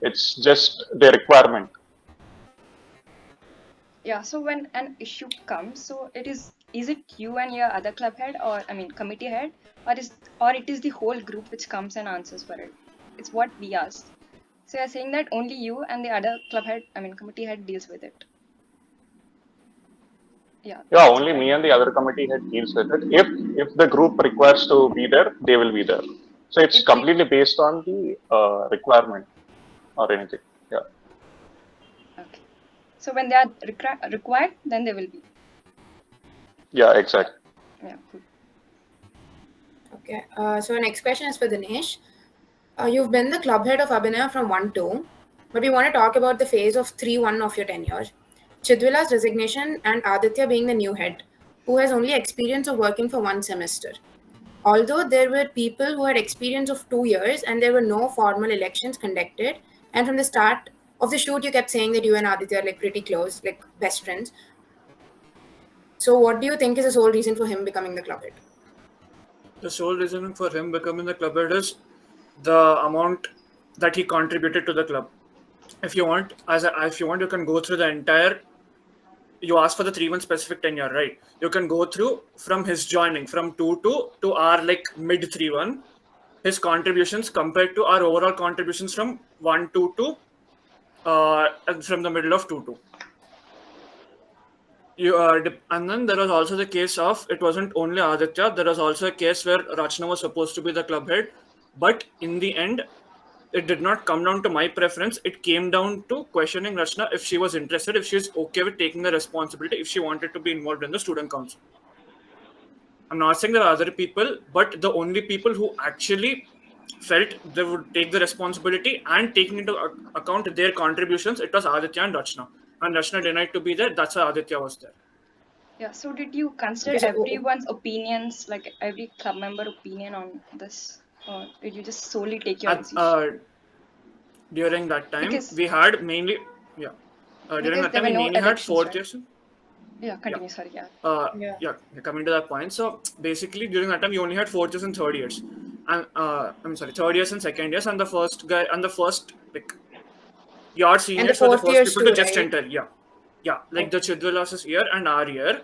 It's just the requirement. Yeah, so when an issue comes, so is it you and your other club head, or I mean committee head, or it is the whole group which comes and answers for it? It's what we asked. So you're saying that only you and the other club head, I mean committee head deals with it. Yeah, Yeah, that's only what I me heard. and the other committee head deals with it. If the group requires to be there, they will be there. So it's If the completely based on the requirement or anything. Yeah, okay, so when they are required, then they will be. yeah, Yeah, exactly. yeah, cool. Okay. So, next question is for Dinesh. You've been the club head of Abhinaya from 1-2, but we want to talk about the phase of 3-1 of your tenure. Chidwila's resignation and Aditya being the new head, who has only experience of working for one semester. Although there were people who had experience of 2 years and there were no formal elections conducted, and from the start of the shoot, you kept saying that you and Aditya are like pretty close, like best friends. So, what do you think is the sole reason for him becoming the club head? The sole reason for him becoming the club head is the amount that he contributed to the club. If you want, you can go through the entire. You ask for the 3-1 specific tenure, right? You can go through from his joining from 2-2 to our like mid 3-1. His contributions compared to our overall contributions from 1-2 to and from the middle of 2-2. And then there was also the case of it wasn't only Aditya. There was also a case where Rachna was supposed to be the club head, but in the end, it did not come down to my preference. It came down to questioning Rachna if she was interested, if she's okay with taking the responsibility, if she wanted to be involved in the student council. I'm not saying there are other people, but the only people who actually felt they would take the responsibility and taking into account their contributions, it was Aditya and Rachna. And Rachna denied to be there. That's why Aditya was there. Yeah, so did you Okay, consider so everyone's opinions, like every club member opinion on this, or did you just solely take your At, decision? during that time, Because we had mainly, yeah, during because that there time, were we no mainly had elections, fourth right? years. Yeah, Yeah. continue. Sorry, yeah. Uh, yeah. yeah, coming to that point. So basically, during that time, we only had fourth years and third years, and I'm sorry, third years and second years, and the first guy and the first like your And the seniors were the fourth first years people to too, just right? enter. Yeah, Yeah, like the Okay. Chidvilas's year and our year,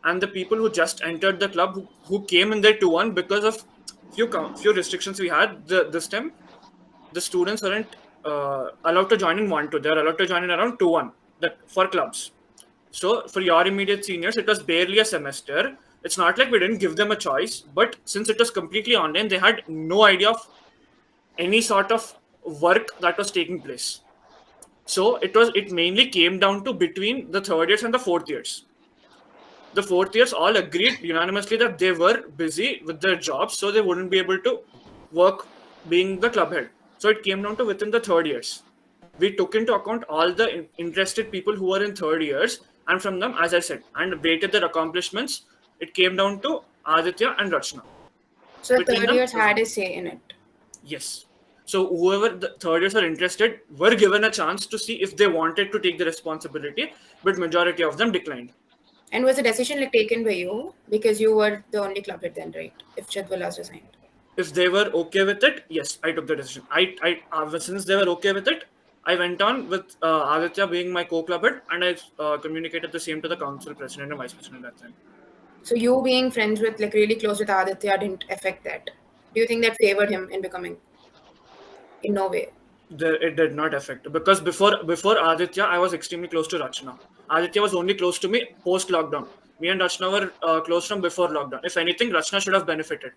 and the people who just entered the club who came in there 2-1 because of few restrictions we had this time. The students aren't allowed to join in 1-2. They're allowed to join in around 2-1 that for clubs. So for your immediate seniors, it was barely a semester. It's not like we didn't give them a choice, but since it was completely online, they had no idea of any sort of work that was taking place. So it mainly came down to between the third years and the fourth years. The fourth years all agreed unanimously that they were busy with their jobs, so they wouldn't be able to work being the club head. So it came down to within the third years. We took into account all the interested people who were in third years, and from them, as I said, and weighted their accomplishments. It came down to Aditya and Rachna. So the Between third them, years had a say in it. yes. So whoever the third years are interested were given a chance to see if they wanted to take the responsibility, but majority of them declined. And was the decision like taken by you because you were the only club head then, right? If Chadwilas resigned. If they were okay with it, yes, I took the decision. Since they were okay with it, I went on with Aditya being my co-club head, and I communicated the same to the council president and vice president at that time. So you being friends with like really close with Aditya didn't affect that. Do you think that favored him in becoming? In no way. It did not affect because before Aditya, I was extremely close to Rachna. Aditya was only close to me post lockdown. Me and Rachna were close from before lockdown. If anything, Rachna should have benefited,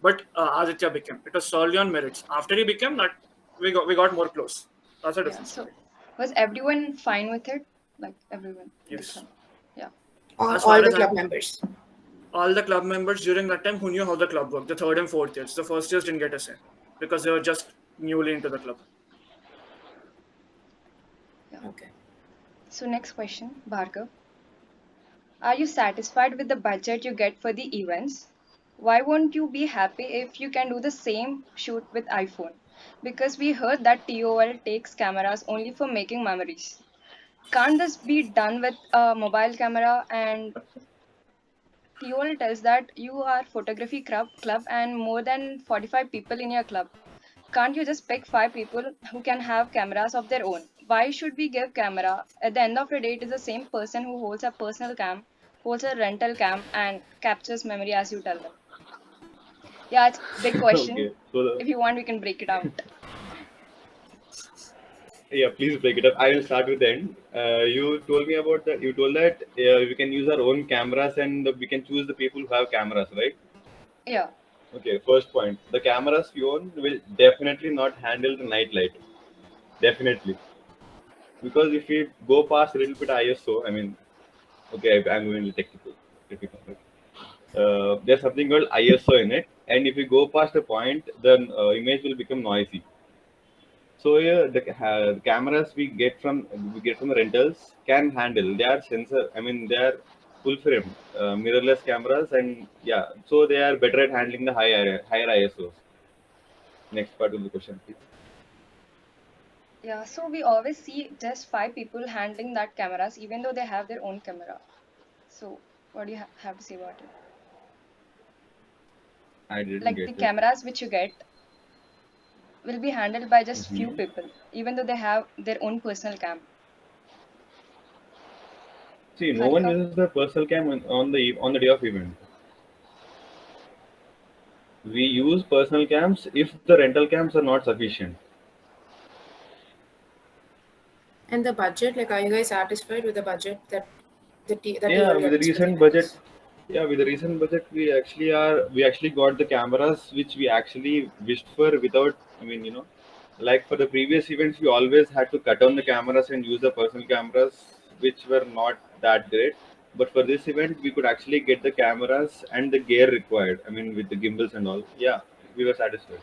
but Aditya became. It was solely on merits. After he became, that we got more close. That's a Yeah. different So story. was everyone fine with it? Like everyone in the Yes. club? Yeah. All, As far all the as club I'm members. all the club members during that time who knew how the club worked. The third and fourth years. The first years didn't get a say because they were just newly into the club. Yeah. Okay. So next question, Bhargav. Are you satisfied with the budget you get for the events? Why won't you be happy if you can do the same shoot with iPhone? Because we heard that TOL takes cameras only for making memories. Can't this be done with a mobile camera? And TOL tells that you are photography club and more than 45 people in your club. Can't you just pick 5 people who can have cameras of their own? Why should we give camera? At the end of the day, it is the same person who holds a personal cam, holds a rental cam, and captures memory as you tell them. Yeah, it's big question. Okay, so If you want, we can break it out. yeah, please break it up. I will start with the end. You told me about that. You told that we can use our own cameras and we can choose the people who have cameras, right? Yeah, Okay, first point. The cameras you own will definitely not handle the night light. Definitely. Because if we go past a little bit ISO, I mean, okay, I'm going to technical. Typical, right? There's something called ISO in it, and if you go past a point, then image will become noisy. So yeah, the cameras we get from the rentals can handle. They are sensor. I mean, they are full frame, mirrorless cameras, and yeah, so they are better at handling the higher ISOs. Next part of the question, please. yeah. So we always see just 5 people handling that cameras, even though they have their own camera. So what do you have to say about it? I didn't Like get the it. cameras which you get will be handled by just few Hmm. people, even though they have their own personal cam. See, no one Harika? uses the personal cam on the day of event. We use personal cams if the rental cams are not sufficient. And the budget, like, are you guys satisfied with the budget that that Yeah, TOL with the gets for the recent budget, events? yeah, with the recent budget, we actually got the cameras which we actually wished for without. I mean, like for the previous events, we always had to cut down the cameras and use the personal cameras, which were not that great. But for this event, we could actually get the cameras and the gear required. I mean, with the gimbals and all. Yeah, we were satisfied.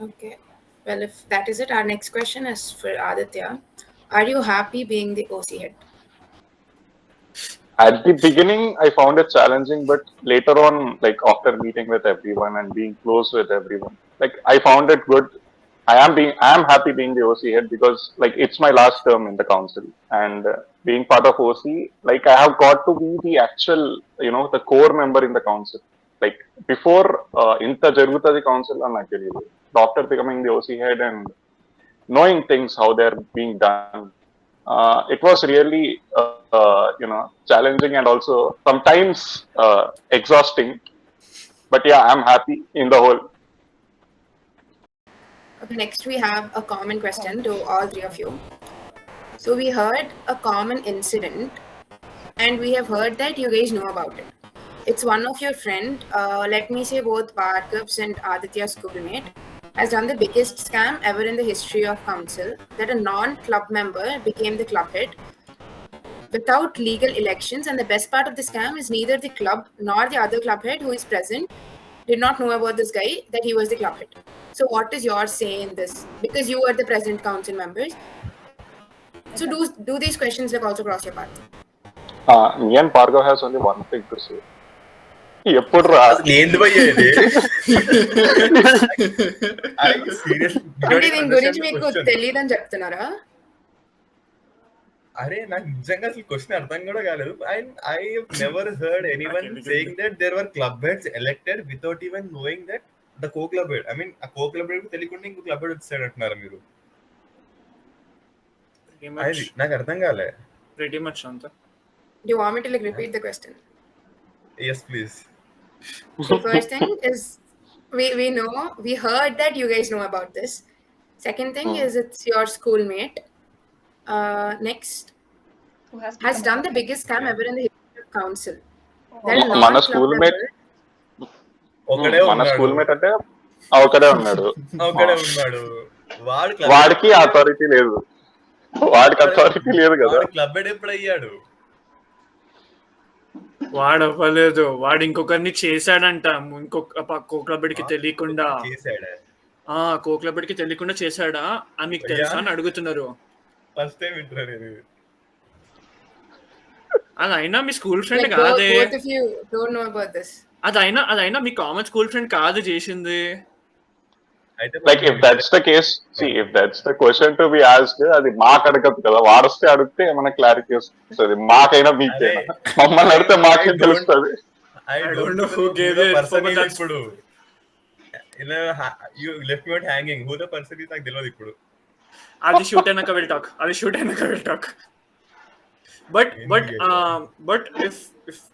Okay. Well, if that is it, our next question is for Aditya. Are you happy being the OC head? At the beginning, I found it challenging, but later on, like after meeting with everyone and being close with everyone, like I found it good. I am happy being the OC head because like it's my last term in the council, and being part of OC, like I have got to be the actual, the core member in the council. Like before, ఇంత జరుగుతుంది council అని నాకు తెలియదు. After becoming the OC head and knowing things how they're being done, It was really challenging and also sometimes exhausting. But yeah, I'm happy in the whole. Okay, next we have a common question to all three of you. So we heard a common incident, and we have heard that you guys know about it. It's one of your friend, let me say both Bhargav's and Aditya's schoolmate, has done the biggest scam ever in the history of council, that a non-club member became the club head without legal elections. And the best part of the scam is neither the club nor the other club head who is present did not know about this guy, that he was the club head. So what is your say in this? Because you are the present council members. So do these questions like also cross your path? Me and Bhargav has only one thing to say. ఎప్పుడు రా అసలు ఏంది భయ్యా ఇది I serious అంటే దీని గురించి మీకు తెలియదని చెప్తున్నారా? అరే నాకు నిజంగా అసలు క్వశ్చన్ అర్థం కూడా కాలేదు. I never heard anyone saying that there were club heads elected without even knowing that the co club head, I mean ఆ కో క్లబ్ హెడ్ తెలియకుండా ఇంకో క్లబ్ హెడ్ వచ్చాడు అంటున్నారు మీరు. అది నాకు అర్థం కాలే. Pretty much అంతా. Do you want me to like repeat the question? Yes, please. The first thing is we heard that you guys know about this. Second thing is it's your schoolmate. Next, Who has done the biggest scam ever in the history of council. మన schoolmate ఒకడే మన ఉన్నాడు, schoolmate అంటే ఒకడే ఉన్నాడు. ఒకడే ఉన్నాడు. వాడికి అథారిటీ లేదు, వాడికి అథారిటీ లేదు కదా. క్లబ్ హెడ్ ఎప్పుడు అయ్యాడు? వాడు అవ్వలేదు, వాడు ఇంకొకరిని చేశాడంట, ఇంకొక కోక్లబెడ్కి తెలియకుండా. కోక్లబెడ్కి తెలియకుండా చేశాడా అని మీకు తెలుసా అని అడుగుతున్నారు. ఫస్ట్ టైం వింటున్నాను నేను. అది అయినా మీ స్కూల్ ఫ్రెండ్ కాదే, అదైనా మీ కామన్ స్కూల్ ఫ్రెండ్ కాదు చేసింది. Like if that's the case, see, if that's the question to be asked, అది మాకు అడగదు కదా, వాడొస్తే అడిగితే ఏమైనా క్లారిటీ వస్తుంది. మాకైనా మీకైనా, మమ్మల్ని అడిగితే మాకేం తెలుస్తుంది. ఇప్పుడు left me hanging, who the person is నాకు తెలియదు ఇప్పుడు. అది షూట్ అయినాక will talk. But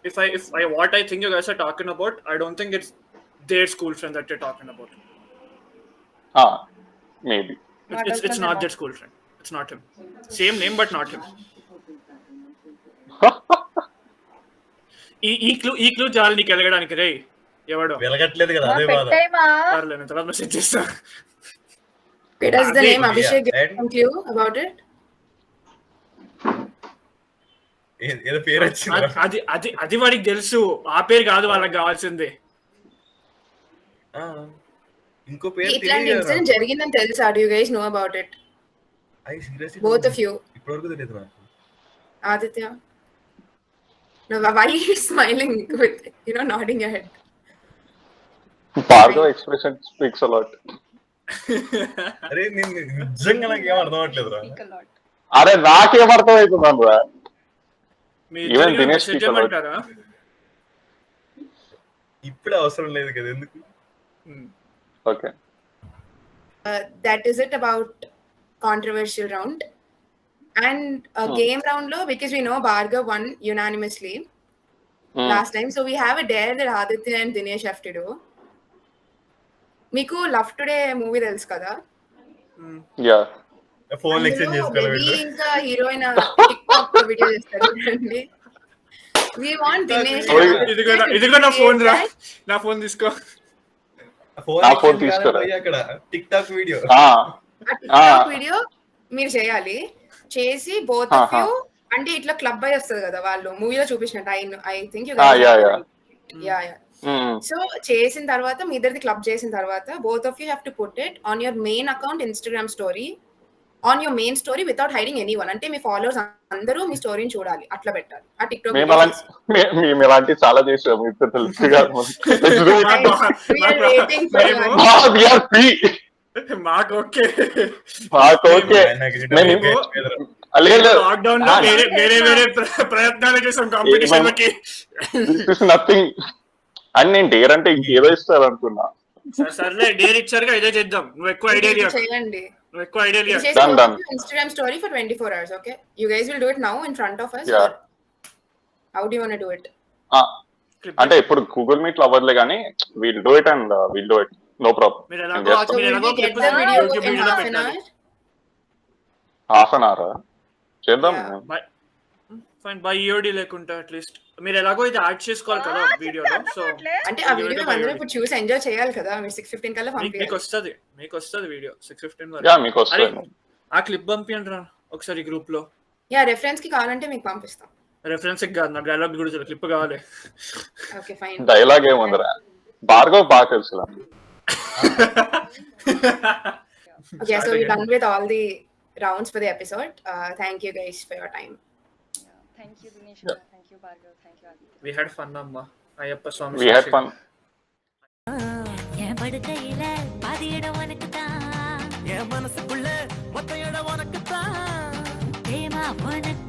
if I what I think you guys are talking about, I don't think it's their school friend that you're talking about. Maybe it's not their school friend. It's not him. Same name but not him. ఈ clue చాలు నీకు ఎలగడానికి. రే ఎవడో వెలగట్లేదు కదా, అదే బాధ. పర్లేదు, తర్వాత message చేస్తా. Does the name Abhishek give some clue about it? ఏదో పేరు వచ్చింది. అది వాడికి తెలుసు, ఆ పేరు కాదు వాళ్ళకి కావాల్సింది. ఇంకో పేరు ఇట్లాంటి ఇన్సిడెంట్ జరిగిందని తెలుసా? Do you guys know about it? Both of you. ఇప్పటివరకు తెలియదు నాకు. Aditya, no, why are you smiling with nodding your head? Bhargav expression speaks a lot. అరే నిజంగా నాకు ఏం అర్థం అవ్వట్లేదు రా. అరే నాకేం అర్థం అవుతున్నాను రా. ఈవెన్ దినేష్ ఇప్పుడే అవసరం లేదు కదా, ఎందుకు? Okay. That is it about controversial round. And game round lo, because we know Bhargav won unanimously last time, so we have a dare that Aditya and Dinesh have to do. Meeku Love Today movie telusu kada? Yeah. Phone exchange చేసుకోవాలి. Baby ఇంకా heroine TikTok video చేస్తారు అండి. We want Dinesh. ఇదిగో నా phone రా, నా phone తీసుకో. Phone తీసుకోవాలి అక్కడ. టిక్ టాక్ వీడియో, వీడియో మీరు చేయాలి. చేసి both of you అంటే ఇట్లా క్లబ్ అయి వస్తుంది కదా, వాళ్ళు మూవీలో చూపించినట్టు. ఐ థింక్ యూ సో చేసిన తర్వాత మీ ఇద్దరిది క్లబ్ చేసిన తర్వాత both of you have to put it on your main account Instagram story, on your main story without hiding anyone. అంటే మీ ఫాలోవర్స్ అందరూ మీ స్టోరీని చూడాలి, అట్లా పెట్టాలి. ఆ టిక్ మేము ఇలాంటి చాలా చేసాము. ఇప్పుడు మాకు ఓకే, లాక్డౌన్ లో వేరే ప్రయత్నాలు చేసాం కాంపిటీషన్. నథింగ్ అని నేను డేర్ అంటే ఇంకేదో ఇస్తారు అనుకున్నా. సర్లే డేర్ ఇచ్చారుగా ఇదే చేద్దాం. నువ్వు ఎక్కువ ఐడియా ఇది ఇవ్వకు. చేయండి. నువ్వు ఎక్కువ ఐడియా ఇది ఇవ్వకు. చేసి Done, done. Instagram story for 24 hours, okay? You guys will do it now in front of us, Yeah. or how do you want to do it? అంటే ఇప్పుడు గూగుల్ మీట్ లో అవ్వదులే కానీ will do it and will do it, no problem. మీరు So మీరు will ఎలాగో we get clip the video YouTube in వీడియోలో half an పెట్టాలి. hour? Half an hour చేద్దాం. Yeah. ఫైన్ బై ఈఓడి లేకుంటే అట్లీస్ట్ మీరు ఎలాగో ఇది యాడ్ చేసుకోవాలి కదా వీడియోలో. సో అంటే ఆ వీడియో అందరూ ఇప్పుడు చూసి ఎంజాయ్ చేయాలి కదా. మీరు 6:15 కల్లా మీకు పంపించాలి. వస్తుంది వీడియో 6:15 యా వరకు. మీకు వస్తుంది. ఆ క్లిప్ పంపియండి రా ఒకసారి గ్రూప్ లో. యా రెఫరెన్స్ కి కావాలంటే మీకు పంపిస్తాం. రెఫరెన్స్ కాదు, నాకు డైలాగ్ కూడా క్లిప్ కావాలి. Okay fine. డైలాగ్ ఏముందిరా, భార్గవ్ బాగా తెలుసులా. Okay, so we're done with all the rounds for the episode. Thank you guys for your time. Thank you, Dinesh. Thank you, Bhargav. Thank you, Aditya. We had fun, Amma. Ayyappa Swami. We had fun. என் படுக்கையில பாதி இடம் உனக்குத்தான், என் மனசுக்குள்ள மொத்த இடம் உனக்குத்தான், தேமா உனக்கு